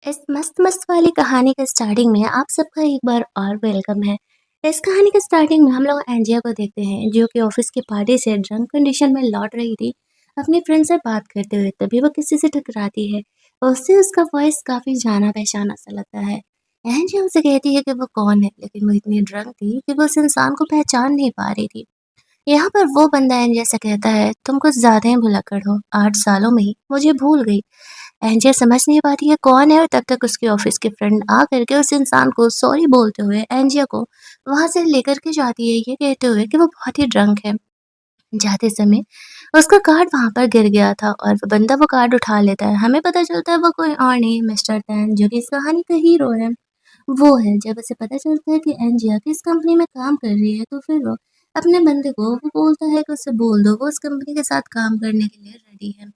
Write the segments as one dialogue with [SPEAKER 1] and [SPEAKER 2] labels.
[SPEAKER 1] इस मस्त-मस्त वाली कहानी के स्टार्टिंग में आप सबका एक बार और वेलकम है। इस कहानी के स्टार्टिंग में हम लोग एंजिया को देखते हैं जो कि ऑफिस की पार्टी से ड्रंक कंडीशन में लौट रही थी अपनी फ्रेंड से बात करते हुए। तभी वो किसी से टकराती है और उससे उसका वॉइस काफी जाना पहचाना सा लगता है। एंजिया उसे कहती है कि वो कौन है, लेकिन वो इतनी ड्रंक थी कि वो उस इंसान को पहचान नहीं पा रही थी। यहाँ पर वो बंदा एंजिया से कहता है, तुम कुछ ज्यादा ही भुलक्कड़ हो, 8 सालों में ही मुझे भूल गई। एंजिया समझ नहीं पाती है कौन है, और तब तक उसकी ऑफिस की फ्रेंड आ करके उस इंसान को सॉरी बोलते हुए एंजिया को वहां से लेकर के जाती है, ये कहते हुए कि वो बहुत ही ड्रंक है। जाते समय उसका कार्ड वहां पर गिर गया था और वो बंदा वो कार्ड उठा लेता है। हमें पता चलता है वो कोई और नहीं, मिस्टर टैन जो कि इस कहानी का हीरो है, वो है। जब उसे पता चलता है कि एंजिया किस कंपनी में काम कर रही है, तो फिर वो अपने बंदे को वो बोलता है कि उसे बोल दो वो उस कंपनी के साथ काम करने के लिए रेडी है,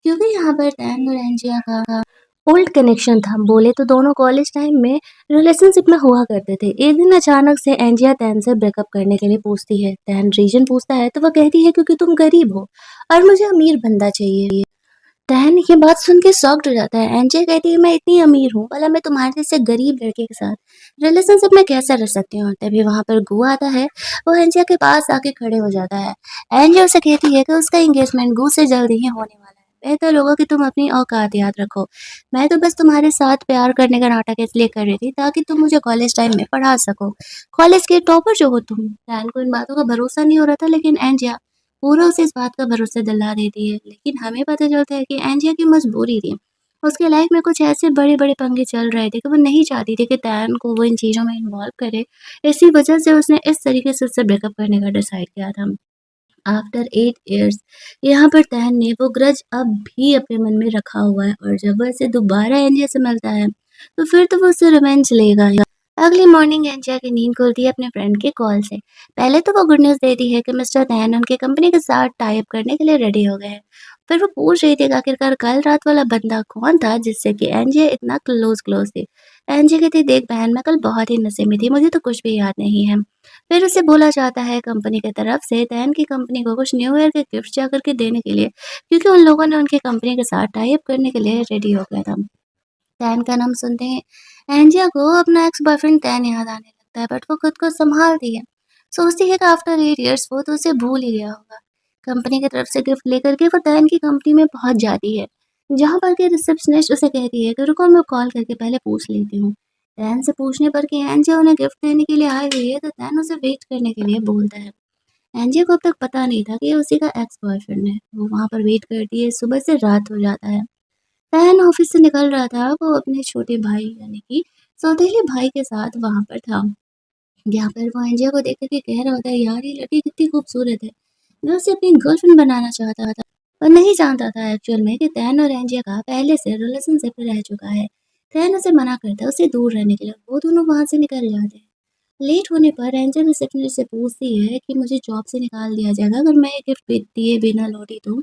[SPEAKER 1] क्योंकि यहाँ पर टैन और एंजिया का ओल्ड कनेक्शन था। बोले तो दोनों कॉलेज टाइम में रिलेशनशिप में हुआ करते थे। एक दिन अचानक से एंजिया टैन से ब्रेकअप करने के लिए पूछती है। टैन रीजन पूछता है तो वह कहती है क्योंकि तुम गरीब हो और मुझे अमीर बंदा चाहिए। टैन ये बात सुन के शॉक्ड हो जाता है। एंजिया कहती है मैं इतनी अमीर हूँ, भला मैं तुम्हारे जैसे गरीब लड़के के साथ रिलेशनशिप में कैसे रह सकती हूँ। तभी वहां पर गु आता है, वो एंजिया के पास आके खड़े हो जाता है। एंजिया उसे कहती है कि उसका एंगेजमेंट गु से जल्द ही होने वाला है, बेहतर होगा कि तुम अपनी औकात याद रखो। मैं तो बस तुम्हारे साथ प्यार करने का नाटक इसलिए कर रही थी ताकि तुम मुझे कॉलेज टाइम में पढ़ा सको, कॉलेज के टॉपर जो हो तुम। टैन को इन बातों का भरोसा नहीं हो रहा था, लेकिन एंजिया पूरा उसे इस बात का भरोसा दिला देती है। लेकिन हमें पता चलता है कि एंजिया की मजबूरी थी। उसके लाइफ में कुछ ऐसे बड़े-बड़े पंगे चल रहे थे कि वो नहीं चाहती थी कि टैन को वो इन चीज़ों में इन्वॉल्व करे। इसी वजह से उसने इस तरीके से उससे ब्रेकअप करने का डिसाइड किया था। आफ्टर 8 इयर्स यहाँ पर टैन ने वो ग्रज अब भी अपने मन में रखा हुआ है, और जब वह इसे दोबारा एंजिया से मिलता है, तो फिर तो वो उससे रिवेंज लेगा ही। अगली मॉर्निंग एंजिया की नींद खुलती है अपने फ्रेंड के कॉल से। पहले तो वो गुड न्यूज़ देती है कि मिस्टर टैन उनकी कंपनी के साथ टाई अप करने के लिए रेडी हो गए हैं। फिर वो पूछ रही थी कि आखिरकार कल रात वाला बंदा कौन था जिससे कि एंजिया इतना क्लोज थी। एंजिया कहती देख बहन, मैं कल बहुत ही नशे में थी, मुझे तो कुछ भी याद नहीं है। फिर उसे बोला जाता है कंपनी की तरफ से टैन की कंपनी को कुछ न्यू ईयर के गिफ्ट जा करके देने के लिए, क्योंकि उन लोगों ने उनकी कंपनी के साथ टाई अप करने के लिए रेडी हो गया था। टैन का नाम सुनते ही एंजिया को अपना एक्स बॉयफ्रेंड टैन याद आने लगता है, बट वो खुद को संभालती है। सोचती है कि आफ्टर 8 इयर्स वो तो उसे भूल ही गया होगा। कंपनी की तरफ से गिफ्ट लेकर के वो टैन की कंपनी में पहुंच जाती है, जहाँ पर के रिसेप्शनिस्ट उसे कहती है कि रुको मैं कॉल करके पहले पूछ लेती हूँ। टैन से पूछने पर कि एंजिया उन्हें गिफ्ट देने के लिए आई हुई है, तो टैन उसे वेट करने के लिए बोलता है। एंजिया को अब तक पता नहीं था कि ये उसी का एक्स बॉयफ्रेंड है। वो वहाँ पर वेट करती है, सुबह से रात हो जाता है। फैन ऑफिस से निकल रहा था, वो अपने छोटे भाई यानी कि सौतेले भाई के साथ वहाँ पर था। यहाँ पर वो एंजिया को देख कर के कह रहा होता है, यार ये लड़की कितनी खूबसूरत है। मैं उसे अपनी गर्लफ्रेंड बनाना चाहता था, पर नहीं जानता था एक्चुअल में कि टैन और एंजिया का पहले से रिलेशनशिप रह चुका है। टैन उसे मना करता है उससे दूर रहने के लिए, वो दोनों वहाँ से निकल जाते हैं। लेट होने पर एंजल रिसेप्शनिस्ट से पूछती है कि मुझे जॉब से निकाल दिया जाएगा अगर मैं ये गिफ्ट दिए बिना लौटी तो।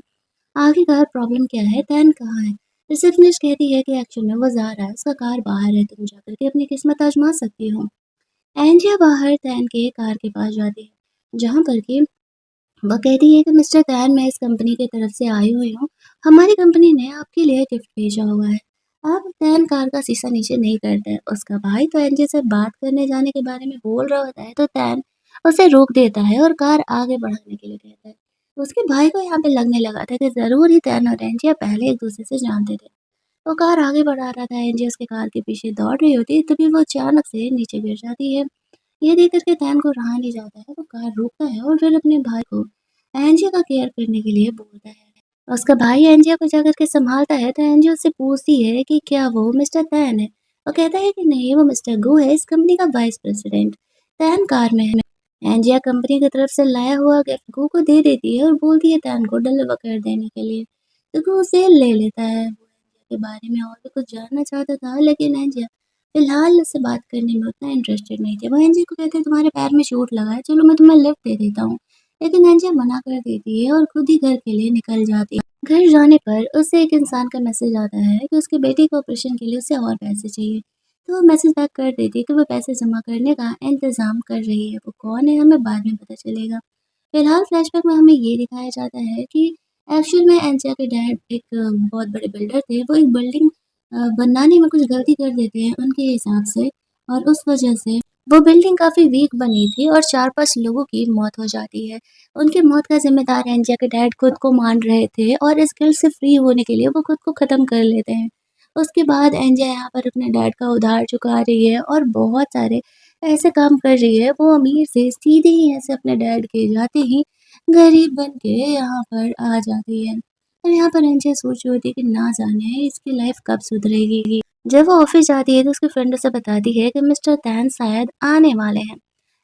[SPEAKER 1] आखिरकार प्रॉब्लम क्या है, टैन कहाँ है? रिसेप्शनिस्ट कहती है कि एक्चुअल में वो जा रहा है, उसका कार बाहर है, तुम जाकर के अपनी किस्मत आजमा सकती हो। एंजिया बाहर टैन के कार के पास जाती है, जहाँ पर कि वो कहती है कि मिस्टर टैन, मैं इस कंपनी की तरफ से आई हुई हूँ। हमारी कंपनी ने आपके लिए गिफ्ट भेजा हुआ है। अब टैन कार का शीशा नीचे नहीं करता है। उसका भाई तो एंजिया से बात करने जाने के बारे में बोल रहा होता है, तो टैन उसे रोक देता है और कार आगे बढ़ाने के लिए कहता है। उसके भाई को यहाँ पे लगने लगा था कि ज़रूर ही टैन और एंजिया पहले एक-दूसरे से जानते थे। वो कार आगे बढ़ा रहा था, एंजिया उसके कार के पीछे दौड़ रही होती है, तभी वो अचानक से नीचे गिर जाती है। ये देख कर के टैन को रहा नहीं जाता है, वो कार रोकता है और फिर अपने भाई को एंजिया का केयर करने के लिए बोलता है। उसका भाई एंजिया को जाकर के संभालता है, तो एंजिया उससे पूछती है कि क्या वो मिस्टर टैन है। वो कहता है कि नहीं, वो मिस्टर गो है, इस कंपनी का वाइस प्रेसिडेंट। टैन कार में है। एंजिया कंपनी की तरफ से लाया हुआ गिफ्ट गो को दे देती है और बोलती है टैन को डिलीवर कर देने के लिए। तो गो उसे ले लेता है। वो एंजिया के बारे में और भी कुछ जानना चाहता था, लेकिन एंजिया फिलहाल उससे बात करने में उतना इंटरेस्टेड नहीं थे। वो एंजिया को कहते हैं तुम्हारे पैर में चोट लगा है, चलो मैं तुम्हें लिफ्ट दे देता हूँ। लेकिन एंजिया मना कर देती है और खुद ही घर के लिए निकल जाती है। घर जाने पर उसे एक इंसान का मैसेज आता है कि उसके बेटे के ऑपरेशन के लिए उसे और पैसे चाहिए। तो वो मैसेज बैक कर देती है कि वो पैसे जमा करने का इंतज़ाम कर रही है। वो कौन है हमें बाद में पता चलेगा। फिलहाल फ्लैशबैक में हमें ये दिखाया जाता है कि एक्चुअल में एंजिया के डैड एक बहुत बड़े बिल्डर थे। वो एक बिल्डिंग बनाने में कुछ गलती कर देते हैं उनके हिसाब से और उस वजह से वो बिल्डिंग काफ़ी वीक बनी थी और 4-5 लोगों की मौत हो जाती है। उनकी मौत का ज़िम्मेदार एंजिया के डैड खुद को मान रहे थे और इस गिल्ट से फ्री होने के लिए वो खुद को ख़त्म कर लेते हैं। उसके बाद एंजिया यहाँ पर अपने डैड का उधार चुका रही है और बहुत सारे ऐसे काम कर रही है, वो अमीर से सीधे ही ऐसे अपने डैड के जाते ही गरीब बन के यहाँ पर आ जाती है। और यहाँ पर एंजिया सोच रही होती है कि ना जाने इसकी लाइफ कब सुधरेगी। जब वो ऑफिस जाती है तो उसके फ्रेंड उसे बताती है कि मिस्टर तैन शायद आने वाले हैं।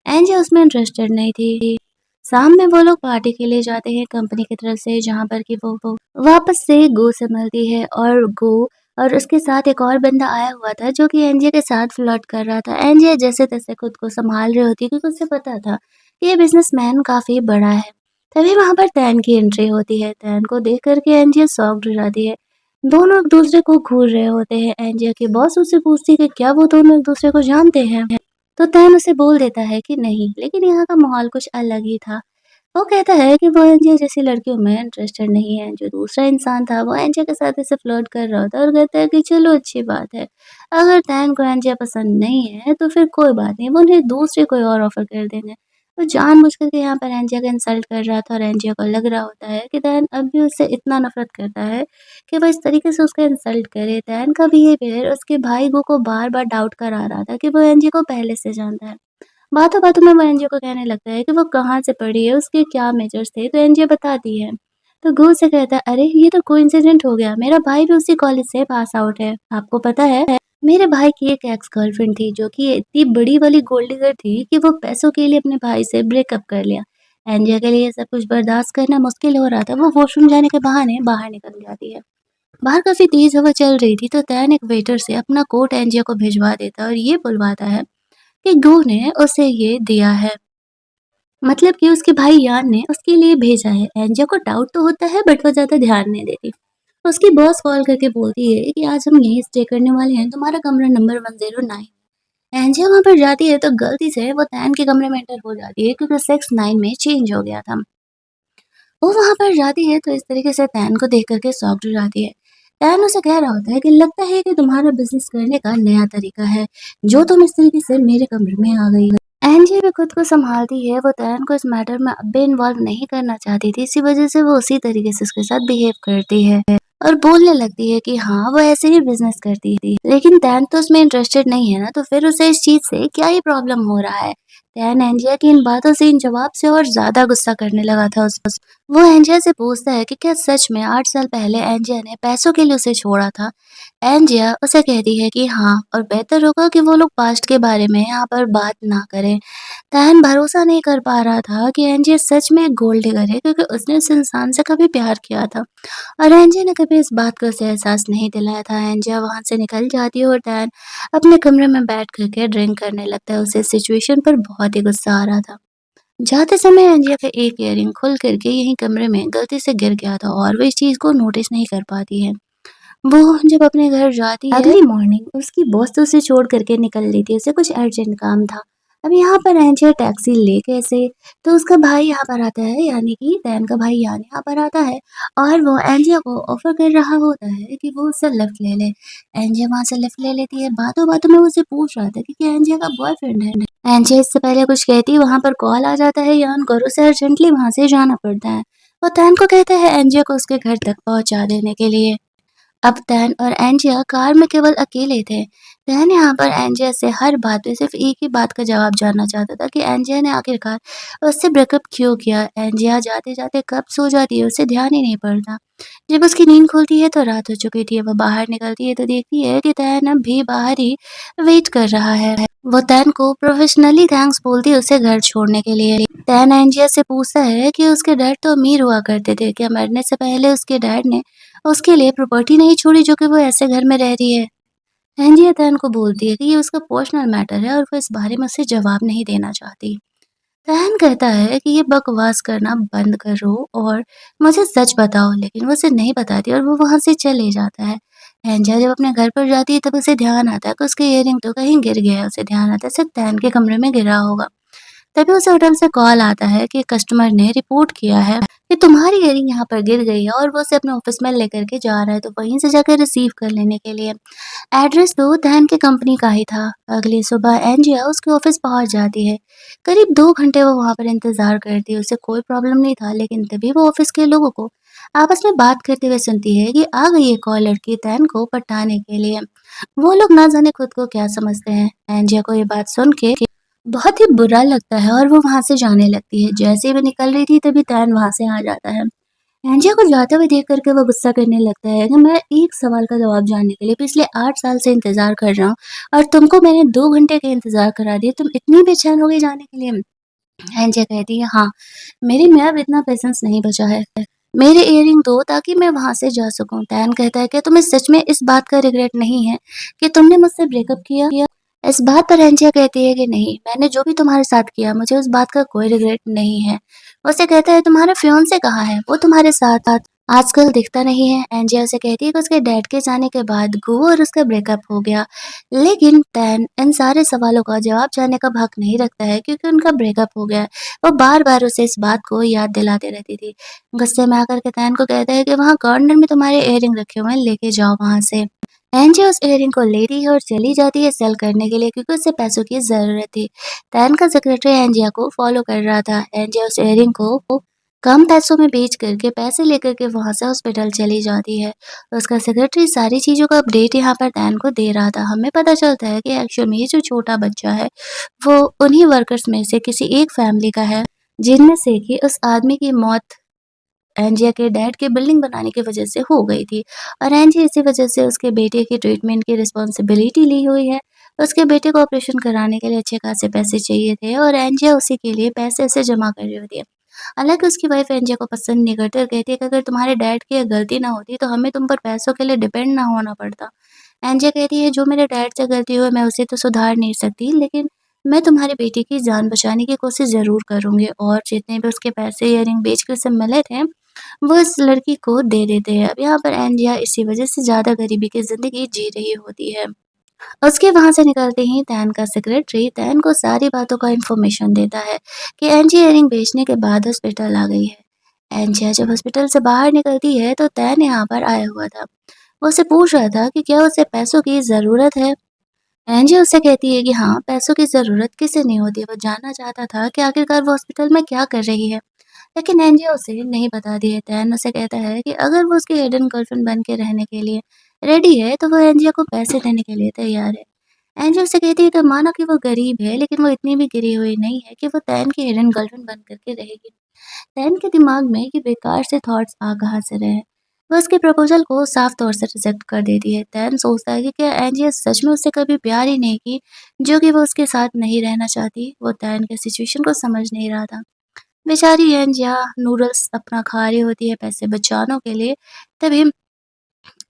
[SPEAKER 1] एंजिया उसमें इंटरेस्टेड नहीं थी। शाम में वो लोग पार्टी के लिए जाते हैं कंपनी की तरफ से, जहाँ पर कि वो वापस से गो से मिलती है और गो और उसके साथ एक और बंदा आया हुआ था जो कि एंजिया के साथ फ्लर्ट कर रहा था। एंजिया जैसे तैसे खुद को संभाल रही होती है क्योंकि उसे पता था कि ये बिजनेसमैन काफी बड़ा है। तभी वहां पर तैन की एंट्री होती है। तैन को देख करके एंजिया शॉक्ड हो जाती है। दोनों एक दूसरे को घूर रहे होते हैं। एंजिया की बॉस उससे पूछती है कि क्या वो दोनों एक दूसरे को जानते हैं। तो तैन उसे बोल देता है कि नहीं, लेकिन यहाँ का माहौल कुछ अलग ही था। वो कहता है कि वो एंजिया जैसी लड़कियों में इंटरेस्टेड नहीं है। जो दूसरा इंसान था वो एंजिया के साथ ऐसे फ्लर्ट कर रहा होता है और कहता है कि चलो अच्छी बात है। अगर तैन को एंजिया पसंद नहीं है तो फिर कोई बात नहीं, वो उन्हें दूसरे कोई और ऑफर कर देंगे। वो जानबूझ कर के यहाँ पर एंजिया का इंसल्ट कर रहा था और एंजिया को लग रहा होता है कि तैन अब भी उससे इतना नफरत करता है कि वो इस तरीके से उसका इंसल्ट करे। तैन का बिहेवियर उसके भाई को बार-बार डाउट करा रहा था कि वो एंजिया को पहले से जानता है। बातों-बातों में वो एनजीओ को कहने लगता है कि वो कहाँ से पढ़ी है, उसके क्या मेजर्स थे, तो एनजीओ बताती है। तो गू से कहता है, अरे ये तो कोइंसिडेंट हो गया, मेरा भाई भी उसी कॉलेज से पास आउट है। आपको पता है, मेरे भाई की एक एक्स गर्लफ्रेंड थी जो कि इतनी बड़ी वाली गोल्ड डिगर थी कि वो पैसों के लिए अपने भाई से ब्रेकअप कर लिया। एनजीओ के लिए सब कुछ बर्दाश्त करना मुश्किल हो रहा था, वो वॉशरूम जाने के बहाने बाहर निकल जाती है। बाहर काफी तेज हवा चल रही थी तो तैन एक वेटर से अपना कोट एनजीओ को भिजवा देता है और ये बुलवाता है कि गो ने उसे ये दिया है, मतलब कि उसके भाई यान ने उसके लिए भेजा है। एंजियो को डाउट तो होता है बट वो ज़्यादा ध्यान नहीं देती। उसकी बॉस कॉल करके बोलती है कि आज हम यहीं स्टे करने वाले हैं, तुम्हारा कमरा नंबर 109। एंजियो वहाँ पर जाती है तो गलती से वो तैन के कमरे में एंटर हो जाती है क्योंकि 6-9 में चेंज हो गया था। वो वहाँ पर जाती है तो इस तरीके से तैन को देख कर के शॉक्ड हो जाती है। तैन उसे कह रहा होता है कि लगता है कि तुम्हारा बिज़नेस करने का नया तरीका है, जो तुम इस तरीके से मेरे कमरे में आ गई हो। एंजी भी खुद को सँभालती है, वो तैन को इस मैटर में अब भी इन्वॉल्व नहीं करना चाहती थी, इसी वजह से वो उसी तरीके से उसके साथ बिहेव करती है और बोलने लगती है कि हाँ, वो ऐसे ही बिज़नेस करती थी। लेकिन तैन तो उसमें इंटरेस्टेड नहीं है ना, तो फिर उसे इस चीज़ से क्या ही प्रॉब्लम हो रहा है। तैन एंजिया की इन बातों से, इन जवाब से और ज़्यादा गुस्सा करने लगा था उस वो एंजिया से पूछता है कि क्या सच में 8 साल पहले एंजिया ने पैसों के लिए उसे छोड़ा था? एंजिया उसे कहती है कि हाँ, और बेहतर होगा कि वो लोग पास्ट के बारे में यहाँ पर बात ना करें। तहन भरोसा नहीं कर पा रहा था कि एंजिया सच में एक गोल्ड डिगर है क्योंकि उसने उस इंसान से कभी प्यार किया था और एंजिया ने कभी इस बात का उसे एहसास नहीं दिलाया था। एंजिया वहाँ से निकल जाती है और तहन अपने कमरे में बैठ कर के ड्रिंक करने लगता है। उसे सिचुएशन पर बहुत ही गुस्सा आ रहा था। जाते समय एंजिया का एक इयररिंग खुल करके यहीं कमरे में गलती से गिर गया था और वो इस चीज़ को नोटिस नहीं कर पाती है। वो जब अपने घर जाती है अगली मॉर्निंग उसकी बॉस तो उसे छोड़ करके निकल ली थी, उसे कुछ अर्जेंट काम था। अब यहाँ पर एंजिया टैक्सी ले कैसे, तो उसका भाई यहाँ पर आता है, यानी कि तैन का भाई यान यहाँ पर आता है और वो एंजिया को ऑफर कर रहा होता है कि वो उससे लिफ्ट ले ले। एंजिया वहाँ से लिफ्ट ले लेती है। बातों बातों में वो उससे पूछ रहा था कि क्या एंजिया का बॉयफ्रेंड है। एंजिया इससे पहले कुछ कहती, वहाँ पर कॉल आ जाता है यान को और उसे अर्जेंटली वहाँ से जाना पड़ता है। वो तैन को कहता है एंजिया को उसके घर तक पहुँचा देने के लिए। अब तैन और एंजिया कार में केवल अकेले थे। तैन यहाँ पर एंजिया से हर बात पे सिर्फ एक ही बात का जवाब जानना चाहता था कि एंजिया ने आखिरकार उससे ब्रेकअप क्यों किया। एंजिया जाते-जाते कब सो जाती है उसे ध्यान ही नहीं पड़ता। जब उसकी नींद खुलती है तो रात हो चुकी थी। वो बाहर निकलती है तो देखती है कि तैन अब भी बाहर ही वेट कर रहा है। वो तैन को प्रोफेशनली थैंक्स बोलती है उसे घर छोड़ने के लिए। तैन एंजिया से पूछता है कि उसके डैड तो अमीर हुआ करते थे, क्या मरने से पहले उसके डैड ने उसके लिए प्रॉपर्टी नहीं छोड़ी जो कि वो ऐसे घर में रह रही है। एंजिया तैन को बोलती है कि ये उसका पर्सनल मैटर है और वो इस बारे में उससे जवाब नहीं देना चाहती। तैन कहता है कि ये बकवास करना बंद करो और मुझे सच बताओ, लेकिन वो उसे नहीं बताती और वो वहाँ से चले जाता है। एंजिया जब अपने घर पर जाती है तब उसे ध्यान आता है कि उसके इयररिंग तो कहीं गिर गया है। उसे ध्यान आता है सिर्फ तैन के कमरे में गिरा होगा। तभी उसे होटल से कॉल आता है कि कस्टमर ने रिपोर्ट किया है कि तुम्हारी इयररिंग यहाँ पर गिर गई है और वो उसे अपने ऑफिस में लेकर के जा रहा है, तो वहीं से जाकर रिसीव कर लेने के लिए। एड्रेस तो डैन की कंपनी का ही था। अगली सुबह एंजिया उसके ऑफिस पहुंच जाती है। करीब 2 घंटे वो वहां पर इंतजार करती है, उसे कोई प्रॉब्लम नहीं था, लेकिन तभी वो ऑफिस के लोगों को आपस में बात करते हुए सुनती है कि आ गई एक और लड़की डैन को पटाने के लिए। वो लोग ना जाने खुद को क्या समझते हैं। एंजिया को ये बात सुन के बहुत ही बुरा लगता है और वो वहां से जाने लगती है। जैसे ही वो निकल रही थी तभी डैन वहां से आ जाता है। एंजिया को जाते हुए देख करके वो गुस्सा करने लगता है कि मैं एक सवाल का जवाब जानने के लिए पिछले 8 साल से इंतजार कर रहा हूँ और तुमको मैंने 2 घंटे का इंतजार करा दिया, तुम इतनी बेचैन हो गई जाने के लिए। एंजिया कहती है हाँ, मेरे में अब इतना पेशेंस नहीं बचा है, मेरे इयररिंग दो ताकि मैं वहां से जा सकूं। टैन कहता है कि तुम्हें सच में इस बात का रिग्रेट नहीं है कि तुमने मुझसे ब्रेकअप किया? इस बात पर एंजिया कहती है कि नहीं, मैंने जो भी तुम्हारे साथ किया मुझे उस बात का कोई रिग्रेट नहीं है। उसे कहता है तुम्हारा फियांसे कहाँ है, वो तुम्हारे साथ आजकल दिखता नहीं है। एंजिया उसे कहती है कि उसके डैड के जाने के बाद गो और उसका ब्रेकअप हो गया, लेकिन टैन इन सारे सवालों का जवाब जानने का हक नहीं रखता है क्योंकि उनका ब्रेकअप हो गया है। वो बार बार उसे इस बात को याद दिलाते रहती थी। गुस्से में आकर के टैन को कहता है कि वहाँ कॉर्नर में तुम्हारे इयररिंग रखे हुए हैं, लेके जाओ वहां से। एंजिया उस इयररिंग को लेती है और चली जाती है सेल करने के लिए क्योंकि उसे पैसों की ज़रूरत थी। टैन का सेक्रेटरी एंजिया को फॉलो कर रहा था। एंजिया उस इयररिंग को कम पैसों में बेच करके पैसे लेकर के वहां से हॉस्पिटल चली जाती है। उसका सेक्रेटरी सारी चीज़ों का अपडेट यहाँ पर टैन को दे रहा था। हमें पता चलता है कि एक्चुअल में ये जो छोटा बच्चा है वो उन्हीं वर्कर्स में से किसी एक फैमिली का है जिनमें से कि उस आदमी की मौत एंजिया के डैड के बिल्डिंग बनाने की वजह से हो गई थी और एंजिया इसी वजह से उसके बेटे की ट्रीटमेंट की रिस्पॉन्सिबिलिटी ली हुई है। उसके बेटे को ऑपरेशन कराने के लिए अच्छे खासे पैसे चाहिए थे और एंजिया उसी के लिए पैसे ऐसे जमा कर रही होती है। हालांकि उसकी वाइफ एंजिया को पसंद नहीं करती और कहती है कि अगर तुम्हारे डैड की गलती ना होती तो हमें तुम पर पैसों के लिए डिपेंड ना होना पड़ता। एंजिया कहती है जो मेरे डैड से गलती हुई मैं उसे तो सुधार नहीं सकती, लेकिन मैं तुम्हारे बेटे की जान बचाने की कोशिश ज़रूर करूँगी। और जितने भी उसके पैसे इयररिंग बेच के उसे मिले थे वो इस लड़की को दे देते हैं। अब यहाँ पर एंजिया इसी वजह से ज़्यादा गरीबी की ज़िंदगी जी रही होती है। उसके वहाँ से निकलते ही टैन का सेक्रेटरी टैन को सारी बातों का इन्फॉर्मेशन देता है कि एंजी इयररिंग बेचने के बाद हॉस्पिटल आ गई है। एंजिया जब हॉस्पिटल से बाहर निकलती है तो टैन यहाँ पर आया हुआ था। वो उससे पूछ रहा था कि क्या उसे पैसों की ज़रूरत है। एंजिया उससे कहती है कि हाँ, पैसों की ज़रूरत किसे नहीं होती है। वो जानना चाहता था कि आखिरकार वो हॉस्पिटल में क्या कर रही है, लेकिन एंजियो उसे नहीं बताती है। टैन उसे कहता है कि अगर वो उसकी हिडन गर्लफ्रेंड बन के रहने के लिए रेडी है तो वो एंजियो को पैसे देने के लिए तैयार है। एंजियो उसे कहती है कि मानो कि वो गरीब है, लेकिन वो इतनी भी गिरी हुई नहीं है कि वो टैन की हिडन गर्लफ्रेंड बन करके रहेगी। टैन के दिमाग में ये बेकार से थॉट्स आ कहाँ से रहे। वो उसके प्रपोजल को साफ तौर से रिजेक्ट कर देती है। टैन सोचता है कि क्या एंजियो सच में उससे कभी प्यार ही नहीं की, जो कि वो उसके साथ नहीं रहना चाहती। वो टैन के सिचुएशन को समझ नहीं रहा था। बेचारी एंजिया नूडल्स अपना खा रही होती है पैसे बचाने के लिए। तभी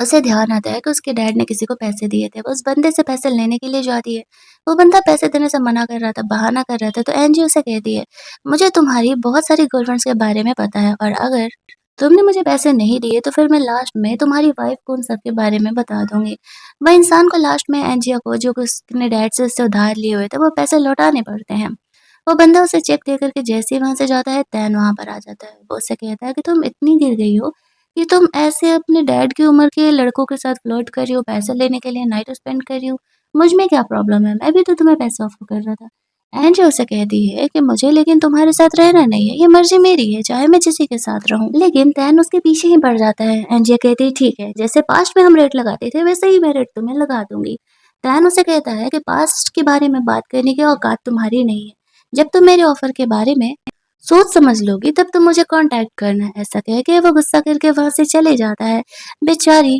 [SPEAKER 1] उसे ध्यान आता है कि उसके डैड ने किसी को पैसे दिए थे। वो उस बंदे से पैसे लेने के लिए जाती है। वो बंदा पैसे देने से मना कर रहा था, बहाना कर रहा था, तो एंजिया उसे कहती है, मुझे तुम्हारी बहुत सारी गर्लफ्रेंड्स के बारे में पता है और अगर तुमने मुझे पैसे नहीं दिए तो फिर मैं लास्ट में तुम्हारी वाइफ को उन सब के बारे में बता दूंगी। वह इंसान को लास्ट में एंजिया को जो कि उसने डैड से उससे उधार लिए हुए थे वो पैसे लौटाने पड़ते हैं। वो बंदा उसे चेक दे करके जैसे ही वहां से जाता है टैन वहां पर आ जाता है। वो उसे कहता है कि तुम इतनी गिर गई हो कि तुम ऐसे अपने डैड की उम्र के लड़कों के साथ फ्लर्ट कर रही हो, पैसे लेने के लिए नाइट स्पेंड कर रही हो। मुझ में क्या प्रॉब्लम है, मैं भी तो तुम्हें पैसे ऑफर कर रहा था। एंजियो उसे कहती है कि मुझे लेकिन तुम्हारे साथ रहना नहीं है, ये मर्जी मेरी है, चाहे मैं किसी के साथ रहूं। लेकिन टैन उसके पीछे ही पड़ जाता है। एंजियो कहती है ठीक है, जैसे पास्ट में हम रेट लगाते थे वैसे ही मैं रेट तुम्हें लगा दूंगी। टैन उसे कहता है कि पास्ट के बारे में बात करने की औकात तुम्हारी नहीं है। जब तुम मेरे ऑफर के बारे में सोच समझ लोगी तब तुम मुझे कांटेक्ट करना। ऐसा कह के वो गुस्सा करके वहां से चले जाता है। बेचारी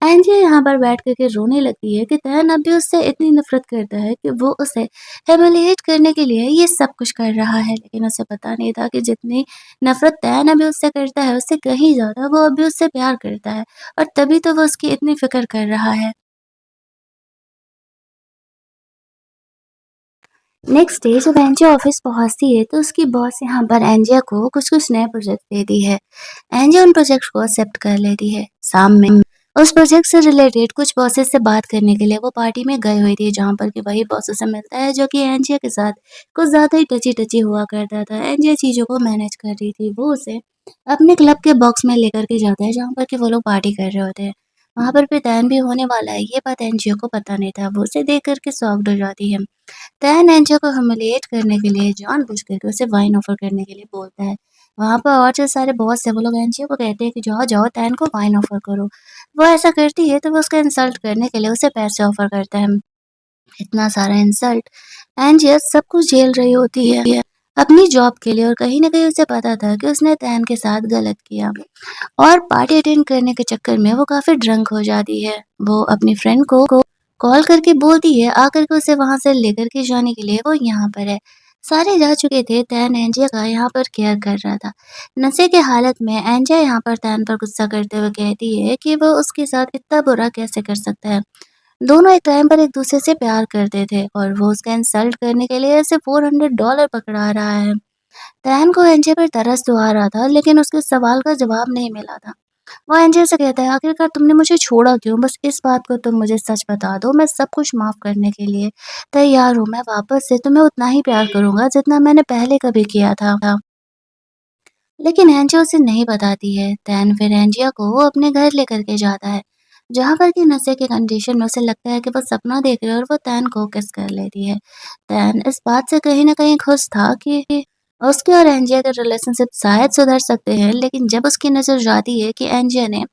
[SPEAKER 1] एंजिया यहाँ पर बैठ करके रोने लगती है कि तहन अब भी उससे इतनी नफरत करता है कि वो उसे हेमिलिएट करने के लिए ये सब कुछ कर रहा है, लेकिन उसे पता नहीं था कि जितनी नफरत तहन अभी उससे करता है उससे कहीं ज्यादा वो अभी उससे प्यार करता है और तभी तो वो उसकी इतनी फिक्र कर रहा है। नेक्स्ट डे जब एंजिया ऑफिस पहुंचती है तो उसकी बॉस यहाँ पर एंजिया को कुछ कुछ नए प्रोजेक्ट देती है। एंजिया उन प्रोजेक्ट को एक्सेप्ट कर लेती है। शाम में उस प्रोजेक्ट से रिलेटेड कुछ बॉसेस से बात करने के लिए वो पार्टी में गई हुई थी, जहाँ पर कि वही बॉस उसे मिलता है जो कि एंजिया के साथ कुछ ज्यादा ही टची टची हुआ करता था। एंजिया चीजों को मैनेज कर रही थी। वो उसे अपने क्लब के बॉक्स में लेकर के जाता है जहाँ पर कि वो लोग पार्टी कर रहे होते हैं। वहाँ पर पितान भी होने वाला है, ये बात एनजियो को पता नहीं था। वो उसे देख कर के शॉक्ड हो जाती है। तैन एंजियो को ह्यूमिलिएट करने के लिए जानबूझ करके उसे वाइन ऑफ़र करने के लिए बोलता है। वहाँ पर और जो सारे बॉस हैं वो लोग एंजियो को कहते हैं कि जाओ, जाओ तैन को वाइन ऑफ़र करो। वो ऐसा करती है तो वो उसका इंसल्ट करने के लिए उसे पैसे ऑफ़र करता है। इतना सारा इंसल्ट एंजियो सब कुछ झेल रही होती है अपनी जॉब के लिए, और कहीं न कहीं उसे पता था कि उसने तैन के साथ गलत किया। और पार्टी अटेंड करने के चक्कर में वो काफ़ी ड्रंक हो जाती है। वो अपनी फ्रेंड को कॉल करके बोलती है आकर के उसे वहाँ से लेकर के जाने के लिए वो यहाँ पर है। सारे जा चुके थे, तैन एंजिया का यहाँ पर केयर कर रहा था। नशे की हालत में एंजिया यहाँ पर तैन पर गुस्सा करते हुए कहती है कि वो उसके साथ इतना बुरा कैसे कर सकता है। दोनों एक टाइम पर एक दूसरे से प्यार करते थे और वो उसका इंसल्ट करने के लिए ऐसे $400 पकड़ा रहा है। तैन को एंजिया पर तरस तो आ रहा था, लेकिन उसके सवाल का जवाब नहीं मिला था। वो एंजल से कहता है, आखिरकार तुमने मुझे छोड़ा क्यों? बस इस बात को तुम मुझे सच बता दो, मैं सब कुछ माफ़ करने के लिए तैयार हूँ। मैं वापस से तुम्हें उतना ही प्यार करूँगा जितना मैंने पहले कभी किया था। लेकिन एंजिया उसे नहीं बताती है। तैन फिर एंजिया को अपने घर लेकर के जाता है, जहाँ पर कि नशे के कंडीशन में उसे लगता है कि वो सपना देख रही है और वो तैन को किस कर लेती है। तैन इस बात से कहीं न कहीं खुश था कि उसके और एंजिया का रिलेशनशिप शायद सुधर सकते हैं, लेकिन जब उसकी नज़र जाती है कि एंजिया ने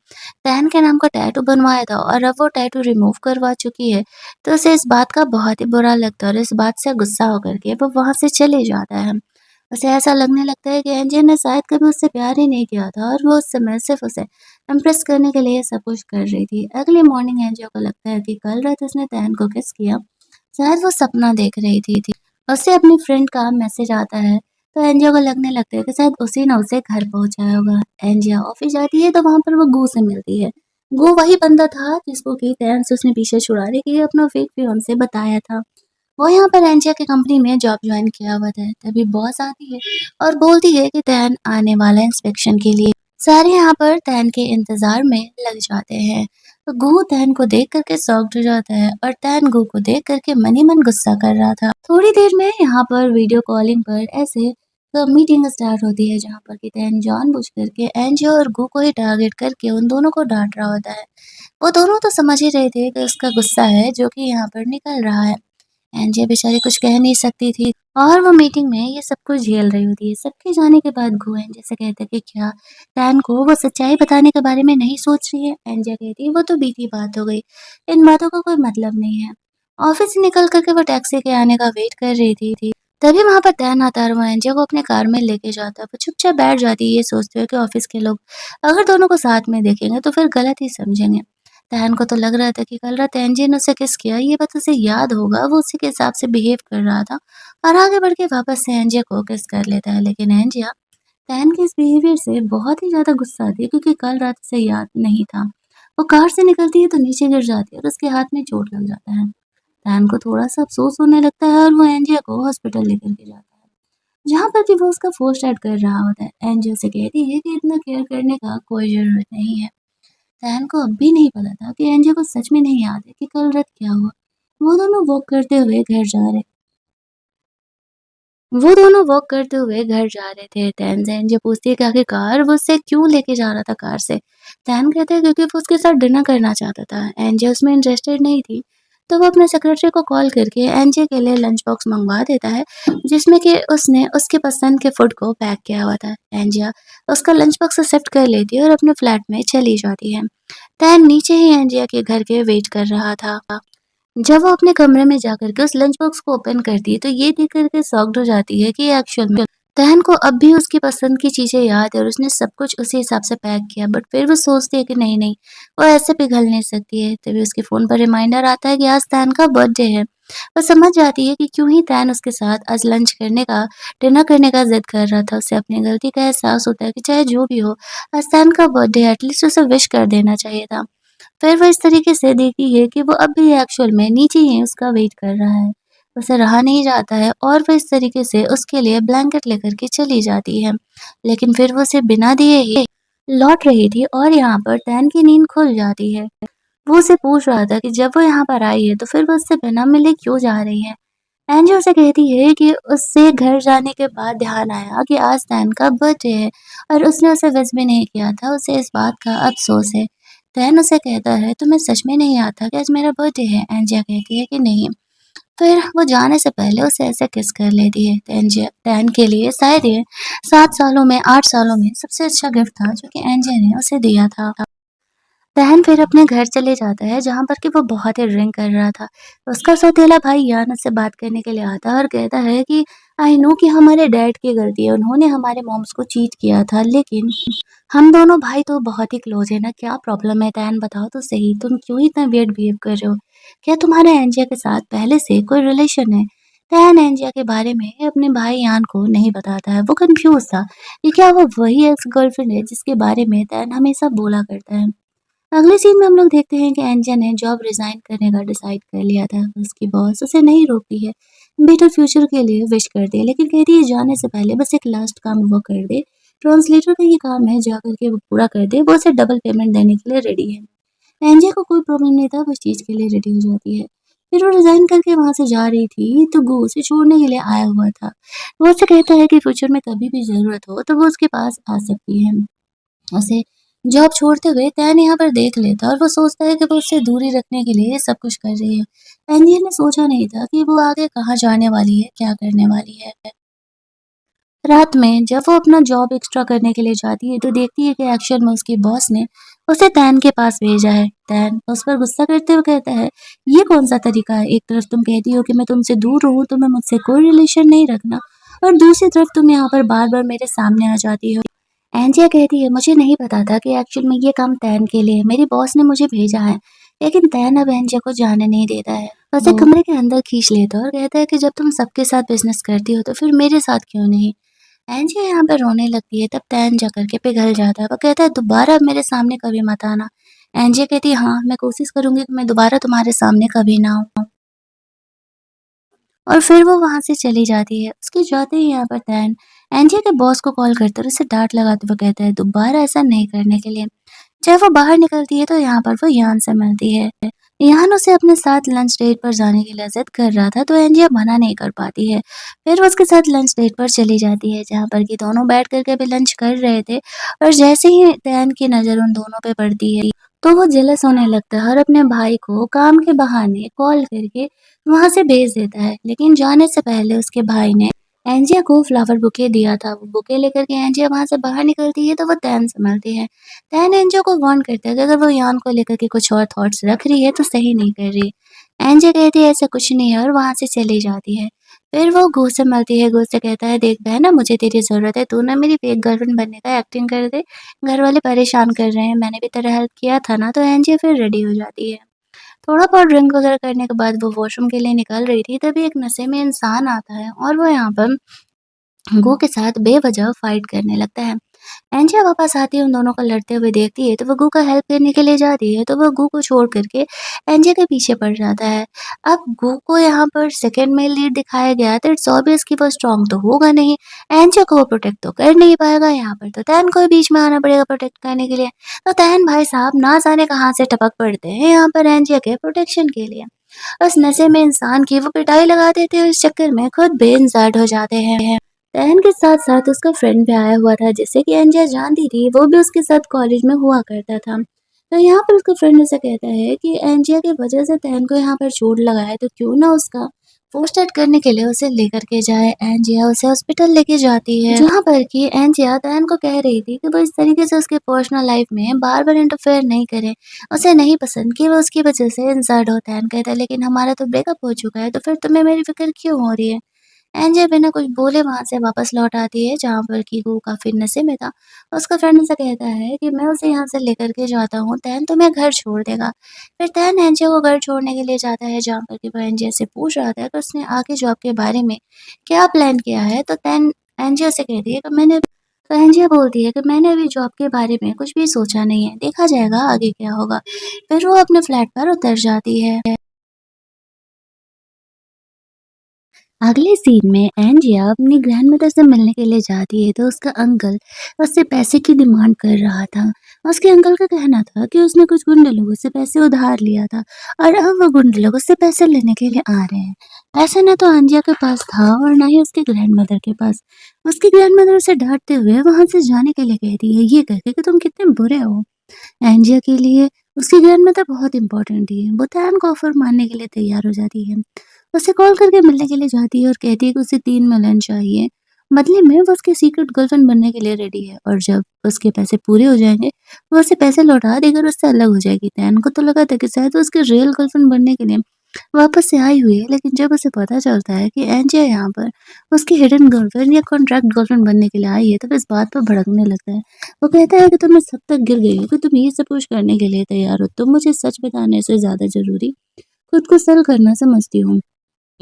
[SPEAKER 1] तैन के नाम का टैटू बनवाया था और अब वो टैटू रिमूव करवा चुकी है, तो उसे इस बात का बहुत ही बुरा लगता है और इस बात से गुस्सा होकर के वो वहाँ से चले जाता है। उसे ऐसा लगने लगता है कि एंजियो ने शायद कभी उससे प्यार ही नहीं किया था और वो उस समय सिर्फ़ उसे इम्प्रेस करने के लिए सब कुछ कर रही थी। अगली मॉर्निंग एंजियो को लगता है कि कल रात उसने तैन को किस किया, शायद वो सपना देख रही थी। उसे अपनी फ्रेंड का मैसेज आता है, तो एंजियो को लगने लगता है कि शायद उसी ने उसे घर पहुँचाया होगा। एंजियो ऑफ़िस जाती है तो वहाँ पर वो गू से मिलती है। गू वही बंदा था जिसको कि तैन से उसने पीछे छुड़ाने के लिए अपना फेक फियांसे बताया था। वो यहाँ पर एंजिया की कंपनी में जॉब जॉइन किया हुआ था। तभी बॉस आती है और बोलती है कि तैन आने वाला है इंस्पेक्शन के लिए। सारे यहाँ पर तैन के इंतज़ार में लग जाते हैं। तो गू तैन को देख कर के शॉक्ड हो जाता है और तैन गू को देख कर के मन ही मन गुस्सा कर रहा था। थोड़ी देर में यहाँ पर वीडियो कॉलिंग पर ऐसे मीटिंग स्टार्ट होती है जहाँ पर कि तैन जानबूझ करके एंजियो और गू को ही टारगेट करके उन दोनों को डांट रहा होता है। वो दोनों तो समझ ही रहे थे कि उसका गुस्सा है जो कि यहाँ पर निकल रहा है। एंजिया बेचारी कुछ कह नहीं सकती थी और वो मीटिंग में ये सब कुछ झेल रही होती है। सबके जाने के बाद घू एंजिया से कहता है कि क्या टैन को वो सच्चाई बताने के बारे में नहीं सोच रही है? एंजिया कहती है वो तो बीती बात हो गई, इन बातों का कोई मतलब नहीं है। ऑफिस से निकल करके वो टैक्सी के आने का वेट कर रही थी। तभी वहां पर टैन आता है और वो एंजिया को अपने कार में लेके जाता है। वो चुपचाप बैठ जाती है, ये सोचते हुए कि ऑफिस के लोग अगर दोनों को साथ में देखेंगे तो फिर गलत ही समझेंगे। तैन को तो लग रहा था कि कल रात एंजी ने उसे किस किया, ये बात उसे याद होगा, वो उसी के हिसाब से बिहेव कर रहा था और आगे बढ़ के वापस से एंजिया को किस कर लेता है। लेकिन एंजिया तैन के इस बिहेवियर से बहुत ही ज़्यादा गुस्सा थी क्योंकि कल रात उसे याद नहीं था। वो कार से निकलती है तो नीचे गिर जाती है और उसके हाथ में चोट लग जाता है। तैन को थोड़ा-सा अफ़सोस होने लगता है और वो एंजिया को हॉस्पिटल लेकर के जाता है, जहाँ पर कि वो उसका फर्स्ट एड कर रहा होता है। एंजिया से कहती है कि इतना केयर करने का कोई ज़रूरत नहीं है। सैम को अब भी नहीं पता था कि एंजियो को सच में नहीं याद है कि कल रात क्या हुआ। वो दोनों वॉक करते हुए घर जा रहे वो दोनों वॉक करते हुए घर जा रहे थे। तैन से एंजियो पूछती है कि आखिरकार वो उससे क्यों लेके जा रहा था कार से। तैन कहता है क्योंकि वो उसके साथ डिनर करना चाहता था। एंजियो उसमें इंटरेस्टेड नहीं थी, तो वो अपने सेक्रेटरी को कॉल करके एंजियो के लिए लंच बॉक्स मंगवा देता है, जिसमें कि उसने उसके पसंद के फूड को पैक किया हुआ था। एंजियो उसका लंच बॉक्स एक्सेप्ट कर लेती है और अपने फ्लैट में चली जाती है। तैन नीचे ही एंजिया के घर के वेट कर रहा था। जब वो अपने कमरे में जाकर के उस लंच बॉक्स को ओपन करती है तो ये देख कर के शॉक्ड हो जाती है कि एक्चुअल में तहन को अब भी उसकी पसंद की चीजें याद है और उसने सब कुछ उसी हिसाब से पैक किया, बट फिर वो सोचती है कि नहीं नहीं, वो ऐसे पिघल नहीं सकती है। तभी उसके फोन पर रिमाइंडर आता है कि आज तैन का बर्थडे है। वो समझ जाती है कि क्यों ही तैन उसके साथ आज लंच करने का डिनर करने का जिद कर रहा था। उसे अपनी गलती का एहसास होता है कि चाहे जो भी हो, आज तैन का बर्थडे है, एटलीस्ट उसे विश कर देना चाहिए था। फिर वो इस तरीके से देखती है कि वो अब भी एक्चुअल में नीचे ही उसका वेट कर रहा है। उसे रहा नहीं जाता है और वो इस तरीके से उसके लिए ब्लैंकेट लेकर के चली जाती है। लेकिन फिर वो उसे बिना दिए ही लौट रही थी और यहाँ पर तैन की नींद खुल जाती है। वो उसे पूछ रहा था कि जब वो यहाँ पर आई है तो फिर वो उससे बिना मिले क्यों जा रही है। एंजी उसे कहती है कि उससे घर जाने के बाद ध्यान आया कि आज तैन का बर्थडे है और उसने उसे विश भी नहीं किया था, उसे इस बात का अफ़सोस है। तैन उसे कहता है, तुम्हें सच में नहीं याद था कि आज मेरा बर्थडे है? एंजिया कहती है कि नहीं। फिर वो जाने से पहले उसे ऐसे किस कर लेती है। एंजिया तैन के लिए शायद ये 7 सालों में 8 सालों में सबसे अच्छा गिफ्ट था जो कि एंजिया ने उसे दिया था। तहन फिर अपने घर चले जाता है जहाँ पर कि वो बहुत ही ड्रिंक कर रहा था। उसका सौतेला भाई यान उससे बात करने के लिए आता है और कहता है कि आई नो कि हमारे डैड की गलती है, उन्होंने हमारे मॉम्स को चीट किया था, लेकिन हम दोनों भाई तो बहुत ही क्लोज है ना, क्या प्रॉब्लम है तहन बताओ तो सही, तुम क्यों इतना वियर्ड बिहेव कर रहे हो? क्या तुम्हारा एंजिया के साथ पहले से कोई रिलेशन है? तहन एंजिया के बारे में अपने भाई यान को नहीं बताता है, वो कंफ्यूज था कि क्या वो वही एक्स गर्लफ्रेंड है जिसके बारे में तहन हमेशा बोला करता है। अगले सीन में हम लोग देखते हैं कि एंजिया ने जॉब रिज़ाइन करने का डिसाइड कर लिया था। उसकी बॉस उसे नहीं रोकती है, बेटर फ्यूचर के लिए विश करती है, लेकिन कहती है जाने से पहले बस एक लास्ट काम वो कर दे। ट्रांसलेटर का ये काम है, जा कर के वो पूरा कर दे, वो उसे डबल पेमेंट देने के लिए रेडी है। एंजिया को कोई प्रॉब्लम नहीं था, वो इस चीज़ के लिए रेडी हो जाती है। फिर वो रिज़ाइन करके वहाँ से जा रही थी, तो गो उसे छोड़ने के लिए आया हुआ था। वो उसे कहता है कि फ्यूचर में कभी भी ज़रूरत हो, तो वो उसके पास आ सकती है। उसे जॉब छोड़ते हुए तैन यहाँ पर देख लेता है और वो सोचता है कि वो उससे दूरी रखने के लिए ये सब कुछ कर रही है। एंजिया ने सोचा नहीं था कि वो आगे कहाँ जाने वाली है, क्या करने वाली है। रात में जब वो अपना जॉब एक्स्ट्रा करने के लिए जाती है तो देखती है कि एक्शन में उसकी बॉस ने उसे तैन के पास भेजा है। तैन उस पर गुस्सा करते हुए कहता है, ये कौन सा तरीका है? एक तरफ तुम कहती हो कि मैं तुमसे दूर रहूं, तुम्हें मुझसे कोई रिलेशन नहीं रखना, और दूसरी तरफ तुम यहाँ पर बार बार मेरे सामने आ जाती हो। एंजिया कहती है, मुझे नहीं पता था कि एक्चुअल में ये काम तैन के लिए है, मेरी बॉस ने मुझे भेजा है। लेकिन तैन अब एंजिया को जाने नहीं देता है, उसे कमरे के अंदर खींच लेता है और कहता है कि जब तुम सबके साथ बिजनेस करती हो तो फिर मेरे साथ क्यों नहीं? एंजिया यहाँ पे रोने लगती है, तब तैन जा कर के पिघल जाता है। वो कहता है, दोबारा अब मेरे सामने कभी मत आना। एंजिया कहती है, हाँ, मैं कोशिश करूँगी कि मैं दोबारा तुम्हारे सामने कभी ना आऊँ। और फिर वो वहाँ से चली जाती है। उसके जाते ही यहाँ पर तैन एंजिया के बॉस को कॉल करता है और उसे डाँट लगाते हुए कहता है, दोबारा ऐसा नहीं करने के लिए। जब वो बाहर निकलती है तो यहाँ पर वो यान से मिलती है। यान उसे अपने साथ लंच डेट पर जाने के लिए ज़िद कर रहा था, तो एंजिया मना नहीं कर पाती है। फिर वो उसके साथ लंच डेट पर चली जाती है जहाँ पर कि दोनों बैठ कर के अभी लंच कर रहे थे, और जैसे ही तैन की नज़र उन दोनों पे पड़ती है तो वो जेलस होने लगता है और अपने भाई को काम के बहाने कॉल करके वहाँ से भेज देता है। लेकिन जाने से पहले उसके भाई ने एंजिया को फ्लावर बुके दिया था। वो बुके लेकर के एंजिया वहाँ से बाहर निकलती है तो वो तैन से मिलती है। तैन एंजिया को वार्न करता है कि अगर वो यान को लेकर के कुछ और थॉट्स रख रही है तो सही नहीं कर रही। एंजिया कहती है ऐसा कुछ नहीं है और वहाँ से चली जाती है। फिर वो घू से मिलती है, घू से कहता है, देख बहना, मुझे तेरी ज़रूरत है, तू ना मेरी फेक गर्लफ्रेंड बनने का एक्टिंग कर दे, घर वाले परेशान कर रहे हैं, मैंने भी तेरा हेल्प किया था ना। तो एंजिया फिर रेडी हो जाती है। थोड़ा बहुत ड्रिंक वगैरह करने के बाद वो वॉशरूम के लिए निकल रही थी, तभी एक नशे में इंसान आता है और वो यहाँ पर गो के साथ बेवजह फाइट करने लगता है। एंजिया वापस आती है, उन दोनों को लड़ते हुए देखती है तो वो गू का हेल्प करने के लिए जाती है, तो वो गू को छोड़ करके एंजिया के पीछे पड़ जाता है। अब गू को यहाँ पर सेकंड मेल लीड दिखाया गया है, तो इट्स ऑब्वियस कि वो स्ट्रॉन्ग तो होगा नहीं, एंजिया को वो प्रोटेक्ट तो कर नहीं पाएगा। यहाँ पर तो तैन को ही बीच में आना पड़ेगा प्रोटेक्ट करने के लिए। तो तैन भाई साहब ना जाने कहाँ से टपक पड़ते हैं यहाँ पर एंजिया के प्रोटेक्शन के लिए। उस नशे में इंसान की वो पिटाई लगा देते हैं, इस चक्कर में खुद बेइंसार्ट हो जाते हैं। तहन के साथ-साथ उसका फ्रेंड भी आया हुआ था जिसे कि एंजिया जानती थी, वो भी उसके साथ कॉलेज में हुआ करता था। तो यहाँ पर उसका फ्रेंड उसे कहता है कि एंजिया की वजह से तहन को यहाँ पर चोट लगा है, तो क्यों ना उसका पोस्ट एड करने के लिए उसे लेकर के जाए। एंजिया उसे हॉस्पिटल लेके जाती है, जहाँ पर कि एंजिया तहन को कह रही थी कि वो इस तरीके से उसके पर्सनल लाइफ में बार-बार इंटरफेयर नहीं करे। उसे नहीं पसंद कि वो उसकी वजह से इंसल्ट हो। तहन कहता है, लेकिन हमारा तो ब्रेकअप हो चुका है, तो फिर तुम्हें मेरी फ़िक्र क्यों हो रही है? एंजिया बिना कुछ बोले वहाँ से वापस लौट आती है जहाँ पर कि वो काफ़ी नशे में था। उसका फ्रेंड उसे कहता है कि मैं उसे यहाँ से लेकर के जाता हूँ, तैन तुम्हें घर छोड़ देगा। फिर तैन एंजिया को घर छोड़ने के लिए जाता है जहाँ पर कि वो एंजिया से पूछ रहा था कि उसने आगे जॉब के बारे में क्या प्लान किया है। तो तैन एंजिया से कहती है कि मैंने तो एंजिया बोलती है कि मैंने अभी जॉब के बारे में कुछ भी सोचा नहीं है, देखा जाएगा आगे क्या होगा। फिर वो अपने फ्लैट पर उतर जाती है। अगले सीन में एंजिया अपनी ग्रैंडमदर से मिलने के लिए जाती है तो उसका अंकल उससे पैसे की डिमांड कर रहा था। उसके अंकल का कहना था कि उसने कुछ गुंडे लोगों से पैसे उधार लिया था और अब वो गुंडे लोग उससे पैसे लेने के लिए आ रहे हैं। पैसा ना तो एंजिया के पास था और ना ही उसकी ग्रैंडमदर के पास। उसकी ग्रैंडमदर उसे डांटते हुए वहां से जाने के लिए कहती है, ये कहके कि तुम कितने बुरे हो। एंजिया के लिए उसकी ग्रैंडमदर बहुत इम्पोर्टेंट थी। वो तैन को ऑफर मानने के लिए तैयार हो जाती है। उसे कॉल करके मिलने के लिए जाती है और कहती है कि उसे 3 मिलियन चाहिए। बदले में वो उसकी सीक्रेट गर्लफ्रेंड बनने के लिए रेडी है और जब उसके पैसे पूरे हो जाएँगे, वो उसे पैसे लौटा देकर उससे अलग हो जाएगी। तैन को तो लगा था कि शायद वो उसकी रियल गर्लफ्रेंड बनने के लिए वापस से आई हुई है, लेकिन जब उसे पता चलता है कि एंजिया यहाँ पर उसकी हिडन गर्लफ्रेंड या कॉन्ट्रैक्ट गर्लफ्रेंड बनने के लिए आई है, तब इस बात पर भड़कने लगता है। वो कहता है कि तुम इस हद तक गिर गई हो कि तुम ये सब कुछ करने के लिए तैयार हो। तुम मुझे सच बताने से ज़्यादा ज़रूरी खुद को सेल करना समझती हो।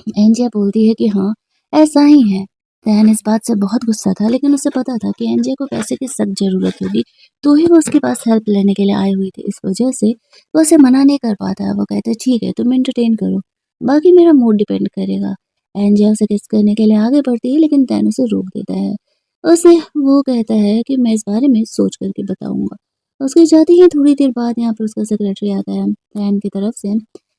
[SPEAKER 1] एंजिया बोलती है कि हाँ, ऐसा ही है। रैन इस बात से बहुत गुस्सा था, लेकिन उसे पता था कि एंजिया को पैसे की सख्त ज़रूरत होगी, तो ही वो उसके पास हेल्प लेने के लिए आई हुई थी। इस वजह से वो उसे मना नहीं कर पाता। वो कहता है, ठीक है, तुम एंटरटेन करो, बाकी मेरा मूड डिपेंड करेगा। एंजिया उसे किस करने के लिए आगे बढ़ती है, लेकिन तैन उसे रोक देता है। उसे वो कहता है कि मैं इस बारे में सोच करके बताऊँगा। उसके जाते ही थोड़ी देर बाद यहाँ पर उसका सेक्रेटरी आता है, तैन की तरफ से।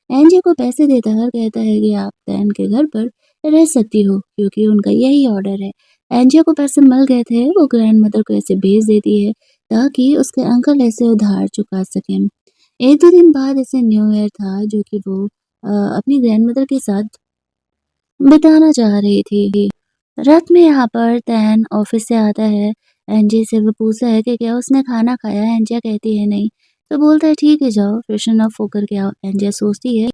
[SPEAKER 1] एंजी को पैसे देता है और कहता है कि आप तैन के घर पर रह सकती हो क्योंकि उनका यही ऑर्डर है। एंजिया को पैसे मिल गए थे, वो ग्रैंडमदर को ऐसे भेज देती है ताकि उसके अंकल ऐसे उधार चुका सकें। 1-2 दिन बाद ऐसे न्यू ईयर था जो कि वो अपनी ग्रैंडमदर के साथ बिताना चाह रही थी। रात में यहाँ पर तैन ऑफिस से आता है, एंजी से वो पूछता है कि क्या उसने खाना खाया? एंजिया कहती है नहीं, तो बोलता है ठीक है जाओ फ्रेशन अप होकर के आओ। एंजिया सोचती है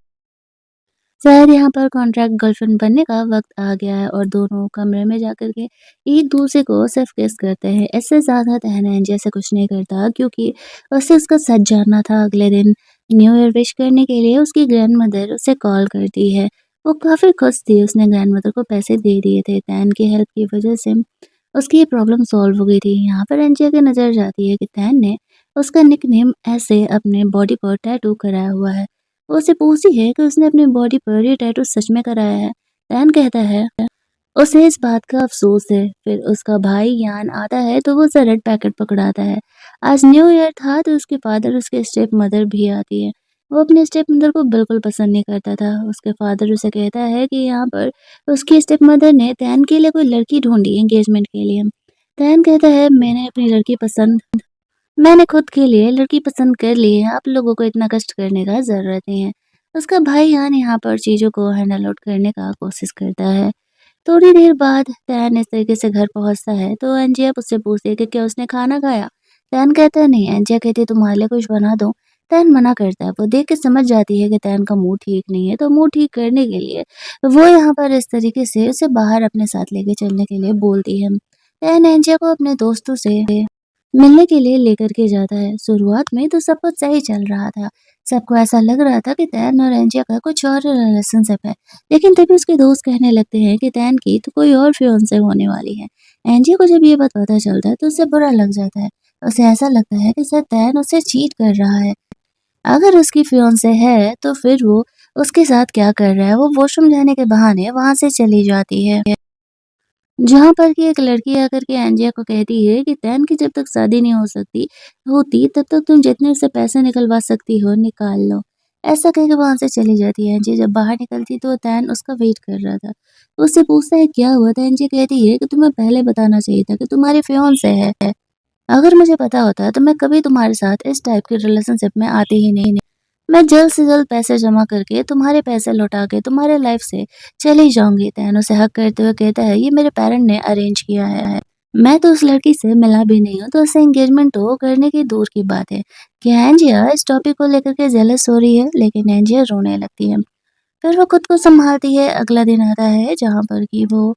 [SPEAKER 1] शायद यहाँ पर कॉन्ट्रैक्ट गर्लफ्रेंड बनने का वक़्त आ गया है और दोनों कमरे में जाकर के एक-दूसरे को सिर्फ़ किस करते हैं। इससे ज़्यादा तहना जैसे कुछ नहीं करता क्योंकि उसे उसका सच जानना था। अगले दिन न्यू ईयर विश करने के लिए उसकी ग्रैंडमदर उसे कॉल करती है। वो काफ़ी खुश थी, उसने ग्रैंडमदर को पैसे दे दिए थे। तैन की हेल्प की वज़ह से उसकी ये प्रॉब्लम सॉल्व हो गई थी। यहाँ पर एंजिया की नज़र जाती है कि तैन ने उसका निकनेम ऐसे अपने बॉडी पर टैटू कराया हुआ है। वो उससे पूछती है कि उसने अपनी बॉडी पर ये टैटू सच में कराया है। रैन कहता है उसे इस बात का अफ़सोस है। फिर उसका भाई यान आता है तो वो उसे रेड पैकेट पकड़ाता है। आज न्यू ईयर था तो उसके फादर उसके स्टेप मदर भी आती है। वो अपने स्टेप मदर को बिल्कुल पसंद नहीं करता था। उसके फादर उसे कहता है कि यहाँ पर उसकी स्टेप मदर ने तैन के लिए कोई लड़की ढूँढी एंगेजमेंट के लिए। तैन कहता है मैंने खुद के लिए लड़की पसंद कर ली है, आप लोगों को इतना कष्ट करने का ज़रूरत नहीं है। उसका भाई यान यहाँ पर चीज़ों को हैंडल आउट करने का कोशिश करता है। थोड़ी देर बाद तैन इस तरीके से घर पहुँचता है तो एंजिया उससे पूछती है कि क्या उसने खाना खाया? तैन कहता है नहीं, एंजिया कहती है तुम्हारे लिए कुछ बना दूँ? तैन मना करता है, वो देख के समझ जाती है कि तैन का मूड ठीक नहीं है, तो मूड ठीक करने के लिए वो यहाँ पर इस तरीके से उसे बाहर अपने साथ लेके चलने के लिए बोलती है। तैन एंजिया को अपने दोस्तों से मिलने के लिए लेकर के जाता है। शुरुआत में तो सब कुछ सही चल रहा था। सबको ऐसा लग रहा था कि तैन और एंजिया का कुछ और रिलेशनशिप है। लेकिन तभी उसके दोस्त कहने लगते हैं कि तैन की तो कोई और फियांसे होने वाली है। एंजिया को जब ये बात पता चलता है तो उसे बुरा लग जाता है। उसे ऐसा लगता है कि शायद तैन उसे चीट कर रहा है। अगर उसकी फियांसे है तो फिर वो उसके साथ क्या कर रहा है? वो वॉशरूम जाने के बहाने वहाँ से चली जाती है। जहाँ पर कि एक लड़की आकर के एंजिया को कहती है कि तैन की जब तक शादी नहीं होती तब तक तुम जितने से पैसे निकलवा सकती हो निकाल लो। ऐसा कह के वहाँ से चली जाती है। एंजिया जब बाहर निकलती तो तैन उसका वेट कर रहा था। तो उससे पूछता है क्या हुआ? तो एंजिया कहती है कि तुम्हें पहले बताना चाहिए था कि तुम्हारे फियांसे है। अगर मुझे पता होता तो मैं कभी तुम्हारे साथ इस टाइप के रिलेशनशिप में आती ही नहीं। मैं जल्द से जल्द पैसे जमा करके तुम्हारे पैसे लौटा के तुम्हारे लाइफ से चली जाऊँगी। तैन उसे हग करते हुए कहता है, ये मेरे पेरेंट ने अरेंज किया है। मैं तो उस लड़की से मिला भी नहीं हूँ, तो उससे एंगेजमेंट तो करने की दूर की बात है। क्या एंजिया इस टॉपिक को लेकर के जेलस हो रही है, लेकिन एंजिया रोने लगती है। फिर वो खुद को संभालती है। अगला दिन आता है जहाँ पर कि वो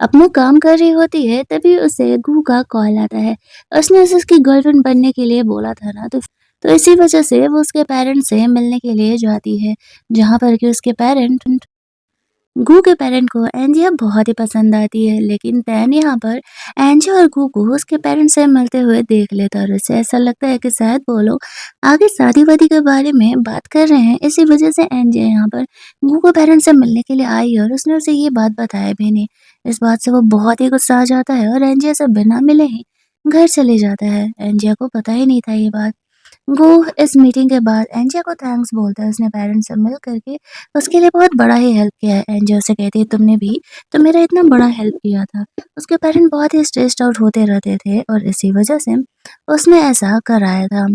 [SPEAKER 1] अपना काम कर रही होती है, तभी उसे गू का कॉल आता है। उसने उसे उसकी गर्लफ्रेंड बनने के लिए बोला था ना, तो इसी वजह से वो उसके पेरेंट्स से मिलने के लिए जाती है, जहाँ पर कि उसके पेरेंट गू के पेरेंट को एंजिया बहुत ही पसंद आती है, लेकिन डैन यहाँ पर एंजिया और गू को उसके पेरेंट्स से मिलते हुए देख लेता है और उसे ऐसा लगता है कि शायद वो लोग आगे शादी-वादी के बारे में बात कर रहे हैं। इसी वजह से एंजिया यहाँ पर गू के पेरेंट्स से मिलने के लिए आई और उसने उसे ये बात बताया भी नहीं। इस बात से वो बहुत ही गुस्सा आ जाता है और एंजिया से बिना मिले ही घर चले जाता है। एंजिया को पता ही नहीं था ये बात। वो इस मीटिंग के बाद एंजिया को थैंक्स बोलता है, उसने पेरेंट्स से मिल करके उसके लिए बहुत बड़ा ही हेल्प किया है। एंजिया उसे कहती है तुमने भी तो मेरा इतना बड़ा हेल्प किया था। उसके पेरेंट बहुत ही स्ट्रेस्ड आउट होते रहते थे और इसी वजह से उसने ऐसा कराया था।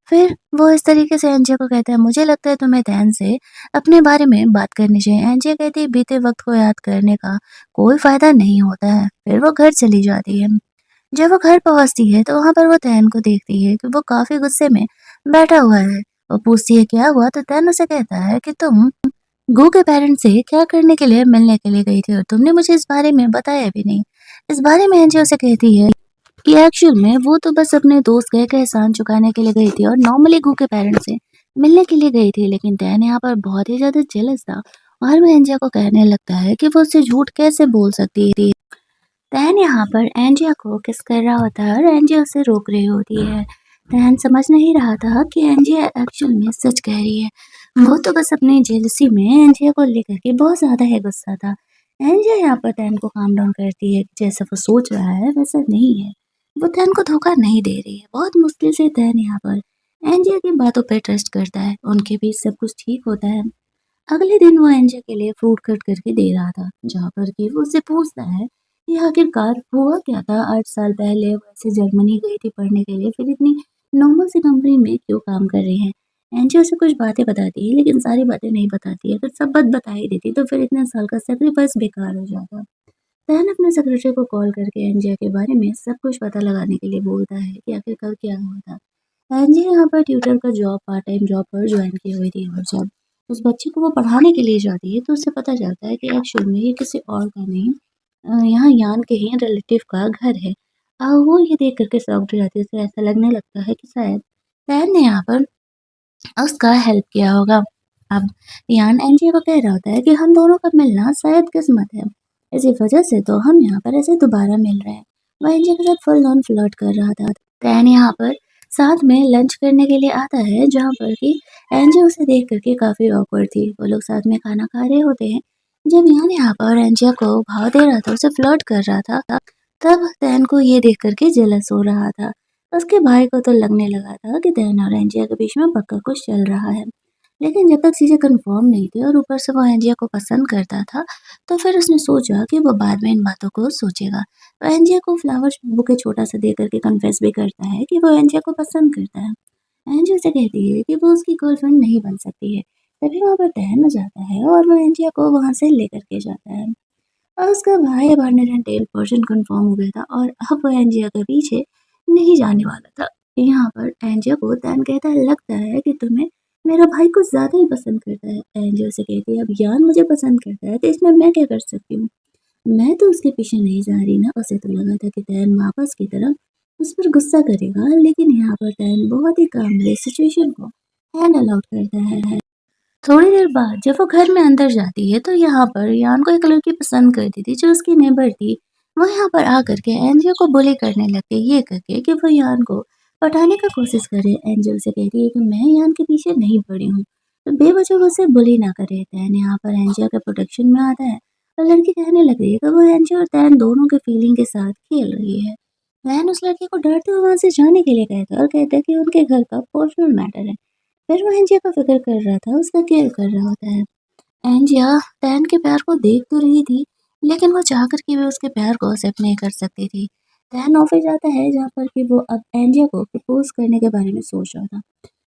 [SPEAKER 1] फिर वो इस तरीके से एंजिया को कहता है मुझे लगता है तुम्हें ध्यान से अपने बारे में बात करनी चाहिए। एंजिया कहती है बीते वक्त को याद करने का कोई फायदा नहीं होता है। फिर वो घर चली जाती है। जब वो घर पहुँचती है तो वहाँ पर वो तैन को देखती है कि वो काफ़ी गुस्से में बैठा हुआ है। वो पूछती है क्या हुआ? तो तैन उसे कहता है कि तुम गू के पेरेंट्स से क्या करने के लिए मिलने के लिए गई थी और तुमने मुझे इस बारे में बताया भी नहीं। इस बारे में एंजी उसे कहती है कि एक्चुअल में वो तो बस अपने दोस्त गए का एहसान चुकाने के लिए गई थी और नॉर्मली गू के पेरेंट्स से मिलने के लिए गई थी, लेकिन तैन यहाँ पर बहुत ही ज़्यादा जेलस था और वो एंजिया को कहने लगता है कि वो उससे झूठ कैसे बोल सकती है। तैन यहाँ पर एंजिया को किस कर रहा होता है और एंजिया उसे रोक रही होती है। तैन समझ नहीं रहा था कि एंजिया एक्चुअल में सच कह रही है। वो तो बस अपनी जेलसी में एंजिया को लेकर के बहुत ज़्यादा ही गुस्सा था। एंजिया यहाँ पर तैन को काम डाउन करती है, जैसा वो सोच रहा है वैसा नहीं है। वो तैन को धोखा नहीं दे रही है। बहुत मुश्किल से तैन यहाँ पर एंजिया की बातों पर ट्रस्ट करता है। उनके बीच सब कुछ ठीक होता है। अगले दिन वो एंजिया के लिए फ्रूट कट करके दे रहा था, जहाँ पर कि वो उससे पूछता है कि आखिरकार हुआ क्या था। 8 साल पहले वो ऐसे जर्मनी गई थी पढ़ने के लिए, फिर इतनी नॉर्मल सी कंपनी में क्यों काम कर रही है। एंजिया उसे कुछ बातें बताती है, लेकिन सारी बातें नहीं बताती है। अगर सब बात बता ही देती तो फिर इतने साल का सेक्रीफाइस बेकार हो जाता। तहन अपने सेक्रेटरी को कॉल करके एंजिया के बारे में सब कुछ पता लगाने के लिए बोलता है कि आखिरकार क्या हुआ था। एंजिया यहाँ पर ट्यूटर का जॉब पार्ट टाइम जॉब पर ज्वाइन की हुई थी और जब उस बच्चे को वो पढ़ाने के लिए जाती है तो उससे पता चलता है कि एक्चुअल में ये किसी और का नहीं, यहाँ यान के ही रिलेटिव का घर है। वो ये देख करके शॉक्ड हो जाती है। उसे ऐसा लगने लगता है कि शायद तैन ने यहाँ पर उसका हेल्प किया होगा। अब यान एंजियो को कह रहा होता है कि हम दोनों का मिलना शायद किस्मत है। इसी वजह से तो हम यहाँ पर ऐसे दोबारा मिल रहे हैं। वह एंजियो के साथ फुल ऑन फ्लर्ट कर रहा था। तैन यहाँ पर साथ में लंच करने के लिए आता है, जहाँ पर कि एंजियो उसे देख करके काफ़ी ऑकवर्ड थी। वो लोग साथ में खाना खा रहे होते हैं। जब यान यहाँ पर एंजियो को भाव दे रहा था, उसे फ्लर्ट कर रहा था, तब तैन को ये देख करके जेलस हो रहा था। उसके भाई को तो लगने लगा था कि दयान और एंजिया के बीच में पक्का कुछ चल रहा है। लेकिन जब तक चीज़ें कंफर्म नहीं थी और ऊपर से वो एंजिया को पसंद करता था, तो फिर उसने सोचा कि वो बाद में इन बातों को सोचेगा। वो एंजिया को फ्लावर्स बुके छोटा-सा दे कर के कन्फेस भी करता है कि वो एंजिया को पसंद करता है। एंजिया उसे कहती है कि वो उसकी गर्लफ्रेंड नहीं बन सकती है। तभी वहाँ पर दयान आ जाता है और वो एंजिया को वहाँ से लेकर के जाता है। और उसका भाई अब 110% कन्फर्म हो गया था और अब वो एंजिया के पीछे नहीं जाने वाला था। यहाँ पर एंजिया को तैन कहता है लगता है कि तुम्हें मेरा भाई कुछ ज़्यादा ही पसंद करता है। एंजिया उसे कहती है अब यान मुझे पसंद करता है तो इसमें मैं क्या कर सकती हूँ। मैं तो उसके पीछे नहीं जा रही ना। उसे तो लगा था कि तैन वापस की तरफ उस पर गुस्सा करेगा, लेकिन यहाँ पर तैन बहुत ही कामली सिचुएशन को हैंडल आउट करता है। थोड़ी देर बाद जब वो घर में अंदर जाती है तो यहाँ पर यान को एक लड़की पसंद करती थी जो उसकी नेबर थी। वो यहाँ पर आकर के एंजियो को बुली करने लगती है, ये करके कि वो यान को पटाने का कोशिश करे। एंजियो से कहती है कि मैं यान के पीछे नहीं पड़ी हूँ, तो बेवजह वो उसे बुली ना करे। तैन यहाँ पर एंजियो के प्रोटेक्शन में आता है और लड़की कहने लग रही है कि वो एंजियो और तैन दोनों के फीलिंग के साथ खेल रही है। तैन उस लड़की को डरते हुए वहां से जाने के लिए कहता है और कहता है कि उनके घर का पर्सनल मैटर है। फिर वो एंजिया का फ़िक्र कर रहा था, उसका केयर कर रहा होता है। एंजिया टैन के प्यार को देख तो रही थी, लेकिन वो चाह कर के भी उसके प्यार को एक्सेप्ट नहीं कर सकती थी। टैन ऑफ़िस जाता है जहाँ पर कि वो अब एंजिया को प्रपोज़ करने के बारे में सोच रहा था।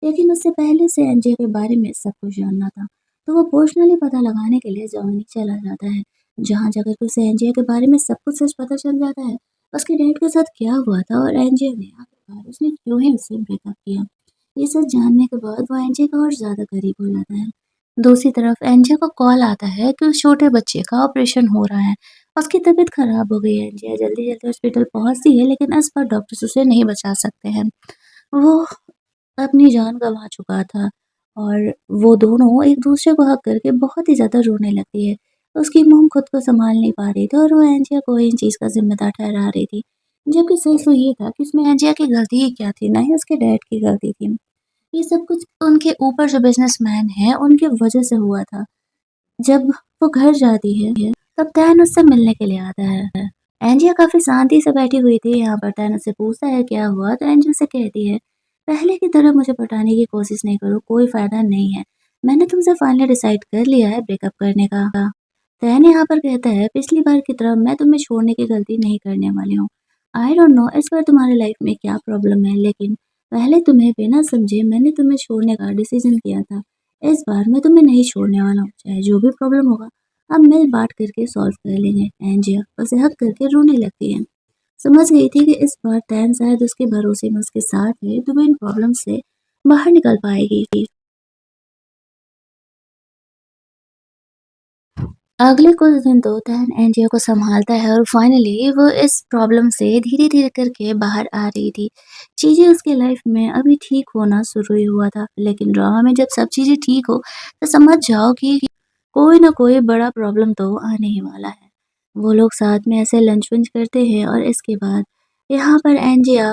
[SPEAKER 1] लेकिन उससे पहले से एंजिया के बारे में सब कुछ जानना था, तो वो पर्सनली पता लगाने के लिए जर्मनी चला जाता है। जहाँ जाकर के उसे एंजिया के बारे में सब कुछ सच पता चल जाता है। उसके डैड के साथ क्या हुआ था और एंजिया ने आखिरकार उसने क्यों ही उससे ब्रेकअप किया। ये सब जानने के बाद वो एंजिया का और ज़्यादा करीब हो जाता है। दूसरी तरफ एंजिया को कॉल आता है कि उस छोटे बच्चे का ऑपरेशन हो रहा है। उसकी तबीयत खराब हो गई है। एंजिया जल्दी-जल्दी हॉस्पिटल पहुँचती है, लेकिन इस बार डॉक्टर्स उसे नहीं बचा सकते हैं। वो अपनी जान गँवा चुका था और वो दोनों एक-दूसरे को हग करके बहुत ही ज़्यादा रोने लगती है। उसकी मॉम खुद को सँभाल नहीं पा रही थी और वो एंजिया को इन चीज़ का ज़िम्मेदार ठहरा रही थी। जबकि सच तो ये था कि इसमें एंजिया की गलती ही क्या थी, ना ही उसके डैड की गलती थी। ये सब कुछ उनके ऊपर जो बिज़नेसमैन हैं, उनकी वज़ह से हुआ था। जब वो घर जाती है, तब तैन उससे मिलने के लिए आता है। एंजिया काफ़ी शांति से बैठी हुई थी यहाँ पर। तैन उससे पूछता है क्या हुआ? तो एंजिया उसे कहती है, "पहले की तरह मुझे पटाने की कोशिश नहीं करो, कोई फ़ायदा नहीं है। मैंने तुमसे फाइनली डिसाइड कर लिया है ब्रेकअप करने का।" तैन यहाँ पर कहता है, "पिछली बार की तरह मैं तुम्हें छोड़ने की गलती नहीं करने वाली हूँ। आई डोंट नो इस बार तुम्हारी लाइफ़ में क्या प्रॉब्लम है, लेकिन पहले तुम्हें बिना समझे मैंने तुम्हें छोड़ने का डिसीज़न किया था। इस बार मैं तुम्हें नहीं छोड़ने वाला हूँ, चाहे जो भी प्रॉब्लम होगा हम मिल-बाँट करके सॉल्व कर लेंगे।" एंजिया उसे हग करके रोने लगती है। समझ गई थी कि इस बार तैन शायद उसके भरोसे में उसके साथ है, तो वो इन प्रॉब्लम से बाहर निकल पाएगी। अगले कुछ दिन तो तैन एंजियो को सँभालता है और फाइनली वो इस प्रॉब्लम से धीरे-धीरे करके बाहर आ रही थी। चीज़ें उसकी लाइफ़ में अभी ठीक होना शुरू ही हुआ था, लेकिन ड्रामा में जब सब चीज़ें ठीक हो, तो समझ जाओ कि कोई ना कोई बड़ा प्रॉब्लम तो आने ही वाला है। वो लोग साथ में ऐसे लंच-वंच करते हैं और इसके बाद यहाँ पर एंजिया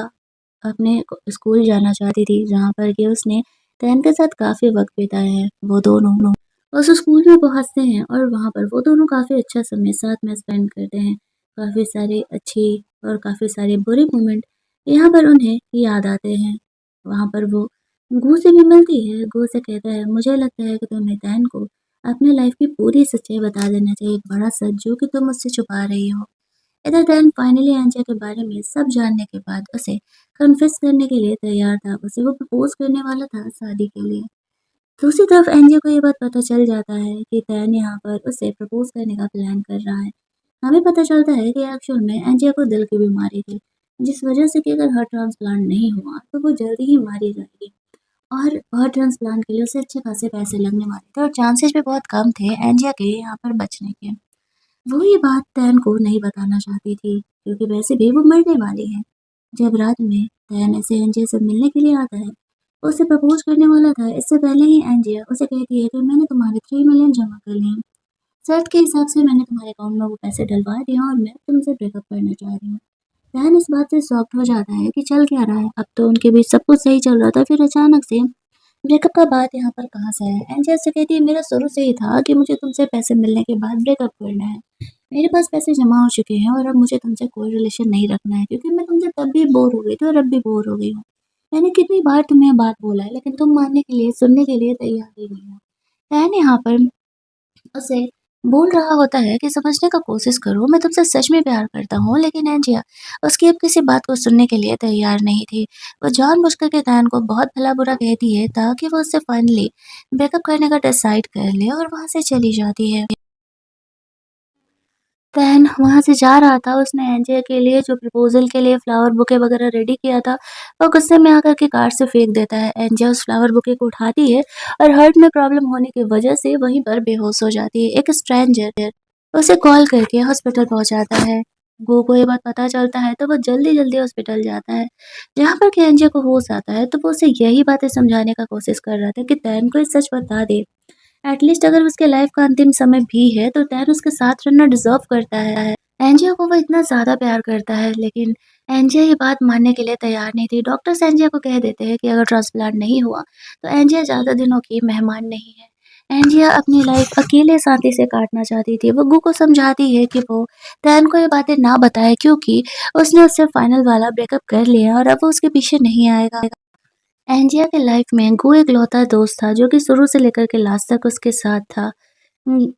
[SPEAKER 1] अपने स्कूल जाना चाहती थी, जहाँ पर कि उसने तैन के साथ काफ़ी वक़्त बिताया है। वो दोनों उस स्कूल में पहुँचते हैं और वहाँ पर वो दोनों काफ़ी अच्छा समय साथ में स्पेंड करते हैं। काफ़ी सारे अच्छे और काफ़ी सारे बुरे मोमेंट यहाँ पर उन्हें याद आते हैं। वहाँ पर वो गू से भी मिलती है। गू से कहता है, "मुझे लगता है कि तुम्हें तैन को अपनी लाइफ़ की पूरी सच्चाई बता देना चाहिए, एक बड़ा सच जो कि तुम मुझसे छुपा रही हो।" इधर दैन फाइनली एंजिया के बारे में सब जानने के बाद उसे कन्फेस करने के लिए तैयार था। उसे वो प्रपोज़ करने वाला था शादी के लिए। दूसरी तरफ एंजिया को ये बात पता चल जाता है कि तैन यहाँ पर उसे प्रपोज़ करने का प्लान कर रहा है। हमें पता चलता है कि एक्चुअल में एंजिया को दिल की बीमारी थी, जिस वजह से कि अगर हार्ट ट्रांसप्लांट नहीं हुआ, तो वो जल्दी ही मारी जाएगी और हार्ट ट्रांसप्लांट के लिए उसे अच्छे खासे पैसे लगने वाले थे और चांसेस भी बहुत कम थे एंजिया के यहाँ पर बचने के। वो ये बात तैन को नहीं बताना चाहती थी, क्योंकि वैसे भी वो मरने वाली है। जब रात में तैन ऐसे एंजिया से मिलने के लिए आता है, वो उसे प्रपोज़ करने वाला था। इससे पहले ही एंजिया उसे कहती है कि मैंने तुम्हारे 3 मिलियन जमा कर लिए हैं। शर्त के हिसाब से मैंने तुम्हारे अकाउंट में वो पैसे डलवा दिए हैं और मैं तुमसे ब्रेकअप करना चाह रही हूँ। तैन इस बात से शॉक्ड हो जाता है कि चल क्या रहा है? अब तो उनके बीच सब कुछ सही चल रहा था, फिर अचानक से ब्रेकअप का बात यहाँ पर कहाँ से आया? एंजिया से कहती है, मेरा शुरू से ही था कि मुझे तुमसे पैसे मिलने के बाद ब्रेकअप करना है। मेरे पास पैसे जमा हो चुके हैं और अब मुझे तुमसे कोई रिलेशन नहीं रखना है, क्योंकि मैं तुमसे तब भी बोर हो गई थी और अब भी बोर हो गई हूँ। मैंने कितनी बार तुम्हें बात बोला है, लेकिन तुम मानने के लिए, सुनने के लिए तैयार ही नहीं हो। तैन यहाँ पर उसे बोल रहा होता है कि समझने का कोशिश करो, मैं तुमसे सच में प्यार करता हूँ, लेकिन एंजिया उसकी अब किसी बात को सुनने के लिए तैयार नहीं थी। वो जानबूझकर के तैन को बहुत भला-बुरा कहती है ताकि वो उससे फाइनली ब्रेकअप करने का डिसाइड कर ले और वहाँ से चली जाती है। तैन वहाँ से जा रहा था, उसने एंजिया के लिए जो प्रपोज़ल के लिए फ्लावर बुके वग़ैरह रेडी किया था, वो गुस्से में आकर के कार से फेंक देता है। एंजिया उस फ्लावर बुके को उठाती है और हार्ट में प्रॉब्लम होने की वजह से वहीं पर बेहोश हो जाती है। एक स्ट्रेंजर उसे कॉल करके हॉस्पिटल पहुँचाता है। गो को ये बात पता चलता है तो वो जल्दी-जल्दी हॉस्पिटल जाता है। जहाँ पर कि एंजिया को होश आता है तो वो उसे यही बातें समझाने का कोशिश कर रहा था कि तैन को ये सच बता दे। एटलीस्ट अगर उसके लाइफ का अंतिम समय भी है तो तैन उसके साथ रहना डिज़र्व करता है। एंजिया को वो इतना ज़्यादा प्यार करता है, लेकिन एंजिया ये बात मानने के लिए तैयार नहीं थी। डॉक्टर्स एंजिया को कह देते हैं कि अगर ट्रांसप्लांट नहीं हुआ तो एंजिया ज़्यादा दिनों की मेहमान नहीं है। एंजिया अपनी लाइफ अकेले शांति से काटना चाहती थी। वो गू को समझाती है कि वो तैन को ये बातें ना बताए, क्योंकि उसने उससे फाइनल वाला ब्रेकअप कर लिया और अब वो उसके पीछे नहीं आएगा। एंजिया के लाइफ में गो इकलौता दोस्त था जो कि शुरू से लेकर के लास्ट तक उसके साथ था।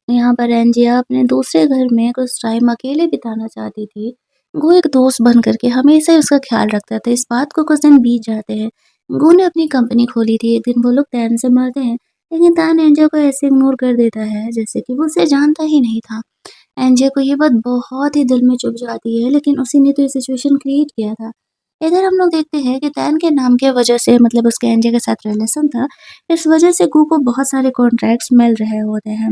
[SPEAKER 1] यहाँ पर एंजिया अपने दूसरे घर में कुछ टाइम अकेले बिताना चाहती थी। गो एक दोस्त बन कर के हमेशा ही उसका ख़्याल रखता था। इस बात को कुछ दिन बीत जाते हैं। गो ने अपनी कंपनी खोली थी। एक दिन वो लोग तैन से मिलते हैं, लेकिन तैन एंजिया को ऐसे इग्नोर कर देता है जैसे कि वो उसे जानता ही नहीं था। एंजिया को ये बात बहुत ही दिल में चुभ जाती है, लेकिन उसी ने तो ये सिचुएशन क्रिएट किया था। इधर हम लोग देखते हैं कि तैन के नाम की वजह से, मतलब उसके एंजिया के साथ रिलेशन था, इस वजह से गू को बहुत सारे कॉन्ट्रैक्ट्स मिल रहे होते हैं।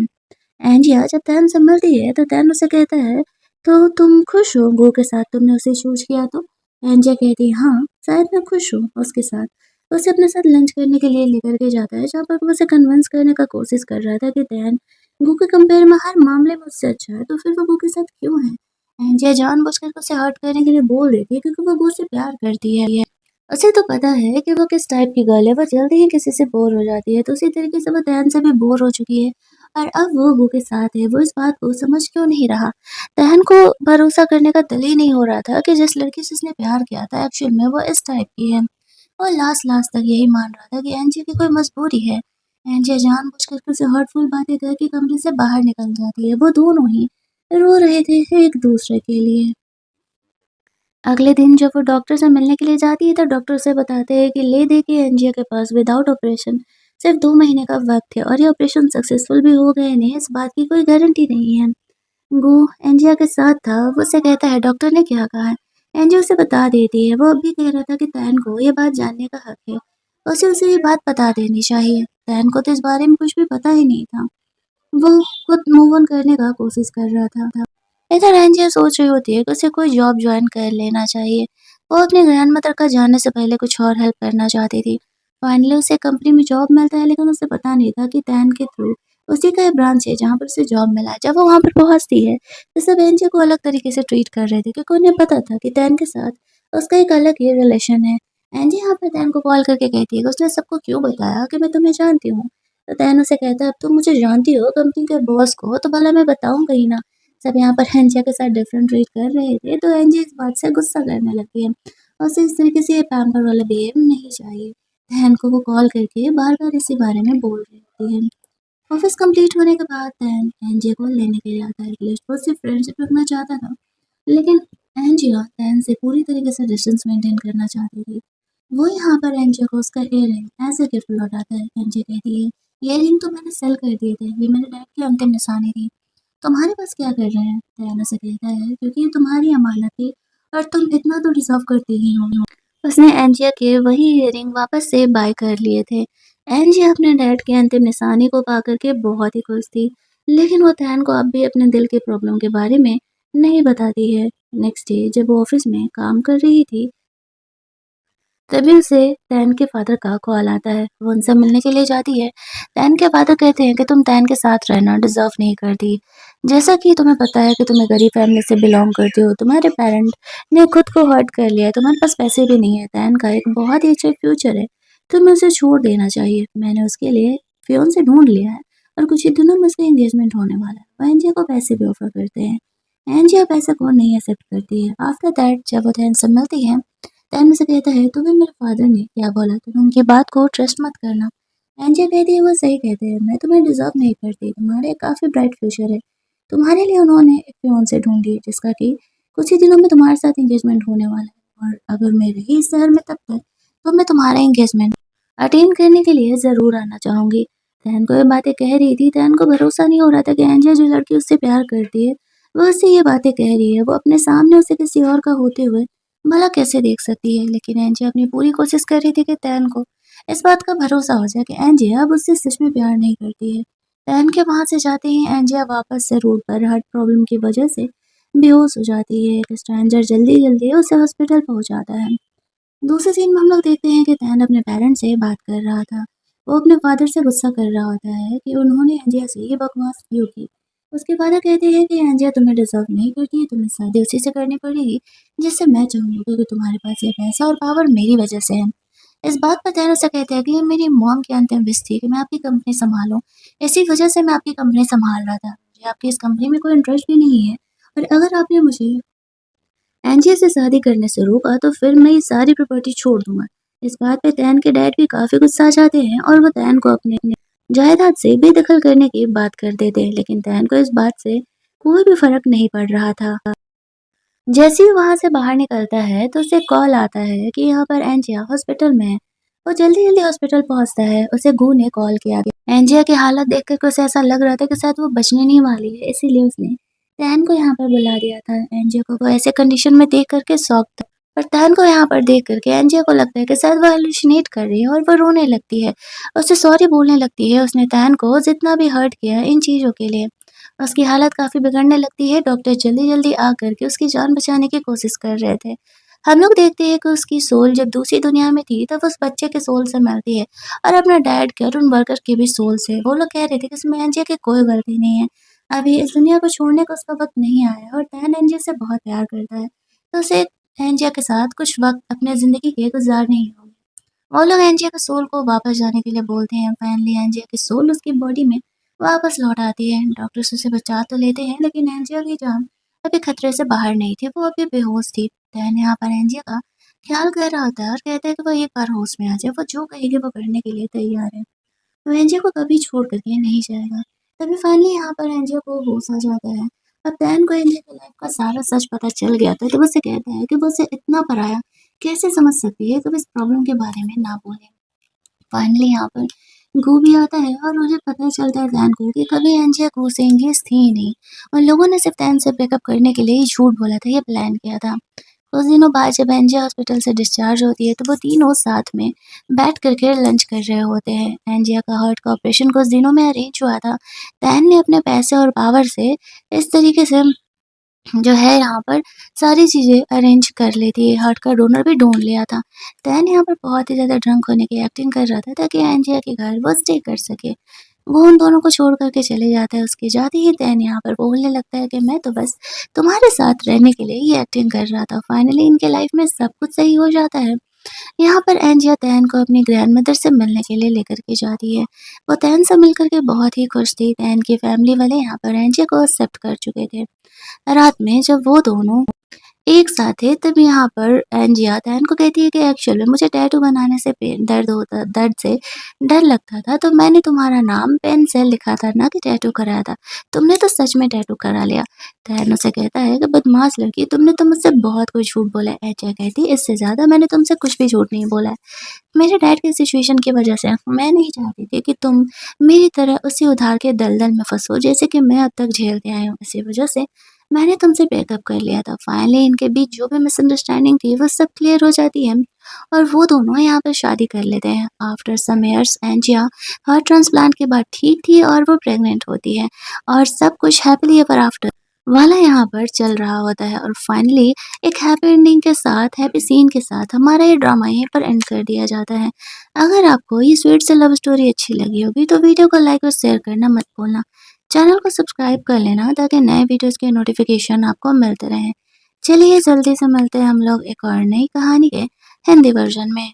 [SPEAKER 1] एंजिया जब तैन से मिलती है तो तैन उसे कहता है, तो तुम खुश हो गो के साथ, तुमने उसे चूज किया तो? एंजिया कहती है, हाँ शायद मैं खुश हूँ उसके साथ। उसे अपने साथ लंच करने के लिए लेकर के जाता है, जहाँ पर वो उसे कन्विंस करने का कोशिश कर रहा था कि तैन गू के कंपेयर में हर मामले में उससे अच्छा है, तो फिर वो गू के साथ क्यों है? एंजिया जानबूझकर उसे हर्ट करने के लिए बोल रही थी क्योंकि वो गू से प्यार करती है। उसे तो पता है कि वो किस टाइप की गर्ल है, वो जल्दी ही किसी से बोर हो जाती है, तो उसी तरीके से वो तहन से भी बोर हो चुकी है। और अब वो गू के साथ है, वो इस बात को समझ क्यों नहीं रहा? तहन को भरोसा करने का दिल ही नहीं हो रहा था कि जिस लड़की से उसने प्यार किया था एक्चुअल में वो इस टाइप की है। और लास्ट लास्ट तक यही मान रहा था कि एंजिया की कोई मजबूरी है। एंजिया जानबूझकर के उसे हर्टफुल बातें करके कमरे से बाहर निकल जाती है। वो दोनों ही रो रहे थे एक दूसरे के लिए। अगले दिन जब वो डॉक्टर से मिलने के लिए जाती है तो डॉक्टर उसे बताते हैं कि ले दे के एंजियो के पास विदाउट ऑपरेशन सिर्फ 2 महीने का वक्त है और ये ऑपरेशन सक्सेसफुल भी हो गए नहीं, इस बात की कोई गारंटी नहीं है। गो एंजिया के साथ था, वो उसे कहता है डॉक्टर ने क्या कहा है। एंजिया उसे बता देती है, वो अब भी कह रहा था कि तैन को ये बात जानने का हक है, उसे उसे ये बात बता देनी चाहिए। तैन को तो इस बारे में कुछ भी पता ही नहीं था। वो खुद मूव ऑन करने का कोशिश कर रहा था। इधर एंजिया सोच रही होती है कि उसे कोई जॉब ज्वाइन कर लेना चाहिए। वो अपने ग्रैंडमदर का जाने से पहले कुछ और हेल्प करना चाहती थी। फाइनली उसे कंपनी में जॉब मिलता है, लेकिन उसे पता नहीं था कि टैन के थ्रू उसी का ब्रांच है जहाँ पर उसे जॉब मिला है। जब वो वहाँ पर पहुँचती है तो सब एंजिया को अलग तरीके से ट्रीट कर रहे थे क्योंकि उन्हें पता था कि टैन के साथ उसका एक अलग ही रिलेशन है। एंजिया यहाँ पर टैन को कॉल करके कहती है कि उसने सबको क्यों बताया कि मैं तुम्हें जानती हूँ। तो टैन उसे कहता है अब तुम मुझे जानती हो कंपनी के बॉस को, तो भला मैं बताऊँ कहीं ना। सब यहाँ पर एंजिया के साथ डिफरेंट ट्रीट कर रहे थे, तो एंजिया इस बात से गुस्सा करने लगती है। और उसे इस तरीके से ये पैम्पर वाला बिहेव नहीं चाहिए। बहन को वो कॉल करके बार-बार इसी बारे में बोल रही होती है। ऑफिस कंप्लीट होने के बाद बहन एंजिया को लेने के लिए आता है। एटलीस्ट वो सिर्फ फ्रेंडशिप रखना चाहता था, लेकिन एंजिया बहन से पूरी तरीके से डिस्टेंस मेंटेन करना चाहती थी। वो यहाँ पर एंजिया को उसका इयररिंग एज अ गिफ्ट लौटाता है। एंजिया कहती है, इयररिंग तो मैंने सेल कर दिए थे, ये मेरे डैड की अंतिम निशानी थी। तुम्हारे पास क्या कर रहे हैं? दयाना से कहता है, क्योंकि ये तुम्हारी अमानत थी और तुम इतना तो डिज़र्व करते ही हो। उसने एंजिया के वही इयररिंग वापस से बाय कर लिए थे। एंजिया अपने डैड की अंतिम निशानी को पाकर के बहुत ही खुश थी, लेकिन वो तैन को अब भी अपने दिल की प्रॉब्लम के बारे में नहीं बताती है। नेक्स्ट डे जब वो ऑफिस में काम कर रही थी, तभी उसे तैन के फादर का कॉल आता है। वो उनसे मिलने के लिए जाती है। तैन के फादर कहते हैं कि तुम तैन के साथ रहना डिज़र्व नहीं करती। जैसा कि तुम्हें पता है कि तुम्हें गरीब फैमिली से बिलॉन्ग करती हो, तुम्हारे पेरेंट ने खुद को हर्ट कर लिया है, तुम्हारे पास पैसे भी नहीं है, तैन का एक बहुत ही अच्छा फ्यूचर है, तुम्हें उसे छोड़ देना चाहिए। मैंने उसके लिए फियोंसे ढूँढ लिया है और कुछ ही दिनों में उसका एंगेजमेंट होने वाला है। वो एंजिया को पैसे भी ऑफ़र करते हैं। एंजिया पैसे को नहीं एक्सेप्ट करती है। आफ्टर दैट जब वो तैन से मिलती है, तैन उसे कहता है, तुम्हें मेरे फादर ने क्या बोला, तुम उनकी बात को ट्रस्ट मत करना। एंजिया कहती है, वो सही कहते हैं, मैं तुम्हें डिजर्व नहीं करती, तुम्हारे काफ़ी ब्राइट फ्यूचर है। तुम्हारे लिए उन्होंने एक फियांसे ढूंढी जिसका कि कुछ ही दिनों में तुम्हारे साथ एंगेजमेंट होने वाला है, और अगर मैं रही इस शहर में तब तक तो मैं तुम्हारा एंगेजमेंट अटेंड करने के लिए ज़रूर आना चाहूँगी। तैन को ये बातें कह रही थी, तैन को भरोसा नहीं हो रहा था कि एंजिया जो लड़की उससे प्यार करती है वो उससे ये बातें कह रही है। वो अपने सामने उसे किसी और का होते हुए भला कैसे देख सकती है। लेकिन एंजिया अपनी पूरी कोशिश कर रही थी कि तैन को इस बात का भरोसा हो जाए कि एंजिया अब उससे सच में प्यार नहीं करती है। तैन के वहाँ से जाते ही एंजिया वापस से रोड पर हार्ट प्रॉब्लम की वजह से बेहोश हो जाती है। एक स्ट्रेंजर जल्दी-जल्दी उसे हॉस्पिटल पहुँचाता है। दूसरे सीन में हम लोग देखते हैं कि तैन अपने पेरेंट्स से बात कर रहा था। वो अपने फादर से गुस्सा कर रहा होता है कि उन्होंने एंजिया से ये बकवास क्यों की। उसके फादर कहते हैं कि एंजिया तुम्हें डिज़र्व नहीं करती है, तुम्हें शादी उसी से करनी पड़ेगी जिससे मैं चाहूँगी, क्योंकि तुम्हारे पास ये पैसा और पावर मेरी वजह से है। इस बात पर तैन उससे कहते हैं कि ये मेरी मॉम की अंतिम विश थी कि मैं आपकी कंपनी सँभालूँ। इसी वजह से मैं आपकी कंपनी सँभाल रहा था। मुझे आपकी इस कंपनी में कोई इंटरेस्ट भी नहीं है, और अगर आपने मुझे एंजिया से शादी करने से रोका तो फिर मैं ये सारी प्रॉपर्टी छोड़ दूँगा। इस बात पे तैन के डैड भी काफ़ी गुस्सा आ जाते हैं और वो तैन को अपने जायदाद से बेदखल करने की बात कर देते हैं, लेकिन तैन को इस बात से कोई भी फ़र्क नहीं पड़ रहा था। जैसे ही वहाँ से बाहर निकलता है तो उसे कॉल आता है कि यहाँ पर एंजिया हॉस्पिटल में है। वो जल्दी-जल्दी हॉस्पिटल पहुँचता है, उसे गू ने कॉल किया। एंजिया की हालत देख कर के उसे ऐसा लग रहा था कि शायद वो बचने नहीं वाली है, इसीलिए उसने तैन को यहाँ पर बुला दिया था। एंजिया को वो ऐसे कंडीशन में देख कर के शॉक था, और तैन को यहाँ पर देख कर के एंजिया को लगता है कि शायद वो हैलुसिनेट कर रही है और वो रोने लगती है। उसे सॉरी बोलने लगती है उसने तैन को जितना भी हर्ट किया इन चीज़ों के लिए। उसकी हालत काफ़ी बिगड़ने लगती है। डॉक्टर जल्दी-जल्दी आ कर के उसकी जान बचाने की कोशिश कर रहे थे। हम लोग देखते हैं कि उसकी सोल जब दूसरी दुनिया में थी तब उस बच्चे के सोल से मिलती है और अपना डैड करुण वर्कर के भी सोल से। वो लोग कह रहे थे कि इसमें एंजिया की कोई गलती नहीं है। अभी इस दुनिया को छोड़ने का उसका वक़्त नहीं आया है और टैन एंजिया से बहुत प्यार करता है। तो उसे एंजिया के साथ कुछ वक़्त अपने ज़िंदगी के गुज़ारने ही होंगे। वो लोग एंजिया के सोल को वापस जाने के लिए बोलते हैं। फाइनली एंजिया की सोल उसकी बॉडी में वापस लौट आती है। डॉक्टर्स उसे बचा तो लेते हैं लेकिन एंजिया की जान अभी खतरे से बाहर नहीं थी, वो अभी बेहोश थी। टैन यहाँ पर एंजिया का ख्याल कर रहा होता है और कहता है कि वो एक बार होश में आ जाए, वो जो कहेगी वो करने के लिए तैयार है। तो एंजिया को कभी छोड़ कर के नहीं जाएगा। तभी फाइनली यहाँ पर एंजिया को होश आ जाता है। अब टैन को एंजिया की लाइफ का सारा सच पता चल गया था, तो वो उसे कहता है कि वो उसे इतना पराया कैसे समझ सकती है कि वो इस प्रॉब्लम के बारे में ना बोले। फाइनली यहाँ पर गू भी आता है और मुझे पता चलता है ज़ैन को कि कभी एंजिया गू से एंगेज थी ही नहीं और लोगों ने सिर्फ ज़ैन से ब्रेकअप करने के लिए ही झूठ बोला था, ये प्लान किया था। कुछ दिनों बाद जब एंजिया हॉस्पिटल से डिस्चार्ज होती है तो वो तीनों साथ में बैठ कर के लंच कर रहे होते हैं। एंजिया का हार्ट का ऑपरेशन कुछ दिनों में अरेंज हुआ था। दैन ने अपने पैसे और पावर से इस तरीके से जो है यहाँ पर सारी चीज़ें अरेंज कर ली थी, हार्ट का डोनर भी ढूँढ लिया था। दैन यहाँ पर बहुत ही ज़्यादा ड्रंक होने की एक्टिंग कर रहा था ताकि एंजिया के घर वो स्टे कर सके। वो उन दोनों को छोड़ कर के चले जाता है, उसके जाते ही दैन यहाँ पर बोलने लगता है कि मैं तो बस तुम्हारे साथ रहने के लिए ये एक्टिंग कर रहा था। फाइनली इनके लाइफ में सब कुछ सही हो जाता है। यहाँ पर एंजिया तैन को अपनी ग्रैंडमदर से मिलने के लिए लेकर के जाती है। वो तैन से मिलकर के बहुत ही खुश थी। तैन की फैमिली वाले यहाँ पर एंजिया को एक्सेप्ट कर चुके थे। रात में जब वो दोनों एक साथ थे तब यहाँ पर एंजिया तैन को कहती है कि एक्चुअल में मुझे टैटू बनाने से दर्द से डर लगता था, तो मैंने तुम्हारा नाम पेन से लिखा था, ना कि टैटू कराया था। तुमने तो सच में टैटू करा लिया। तैन उसे कहता है कि बदमाश लड़की, तुमने तो मुझसे बहुत कुछ झूठ बोला है। एंजिया कहती है इससे ज़्यादा मैंने तुमसे कुछ भी झूठ नहीं बोला है। मेरे डैड की सिचुएशन की वजह से मैं नहीं चाहती थी कि तुम मेरी तरह उसी उधार के दलदल में फँसो जैसे कि मैं अब तक झेलते आई हूँ। इसी वजह से मैंने तुमसे ब्रेकअप कर लिया था। फाइनली इनके बीच जो भी मिसअंडरस्टैंडिंग थी वो सब क्लियर हो जाती है और वो दोनों यहाँ पर शादी कर लेते हैं। आफ्टर सम ईयर्स एंजिया हार्ट ट्रांसप्लांट के बाद ठीक थी और वो प्रेग्नेंट होती है और सब कुछ हैप्पीली एवर आफ्टर वाला यहाँ पर चल रहा होता है और फाइनली एक हैप्पी एंडिंग के साथ, हैप्पी सीन के साथ हमारा ये ड्रामा यहीं पर एंड कर दिया जाता है। अगर आपको ये स्वीट सी लव स्टोरी अच्छी लगी होगी तो वीडियो को लाइक और शेयर करना मत भूलना। चैनल को सब्सक्राइब कर लेना ताकि नए वीडियोस के नोटिफिकेशन आपको मिलते रहें। चलिए जल्दी से मिलते हैं हम लोग एक और नई कहानी के हिंदी वर्जन में।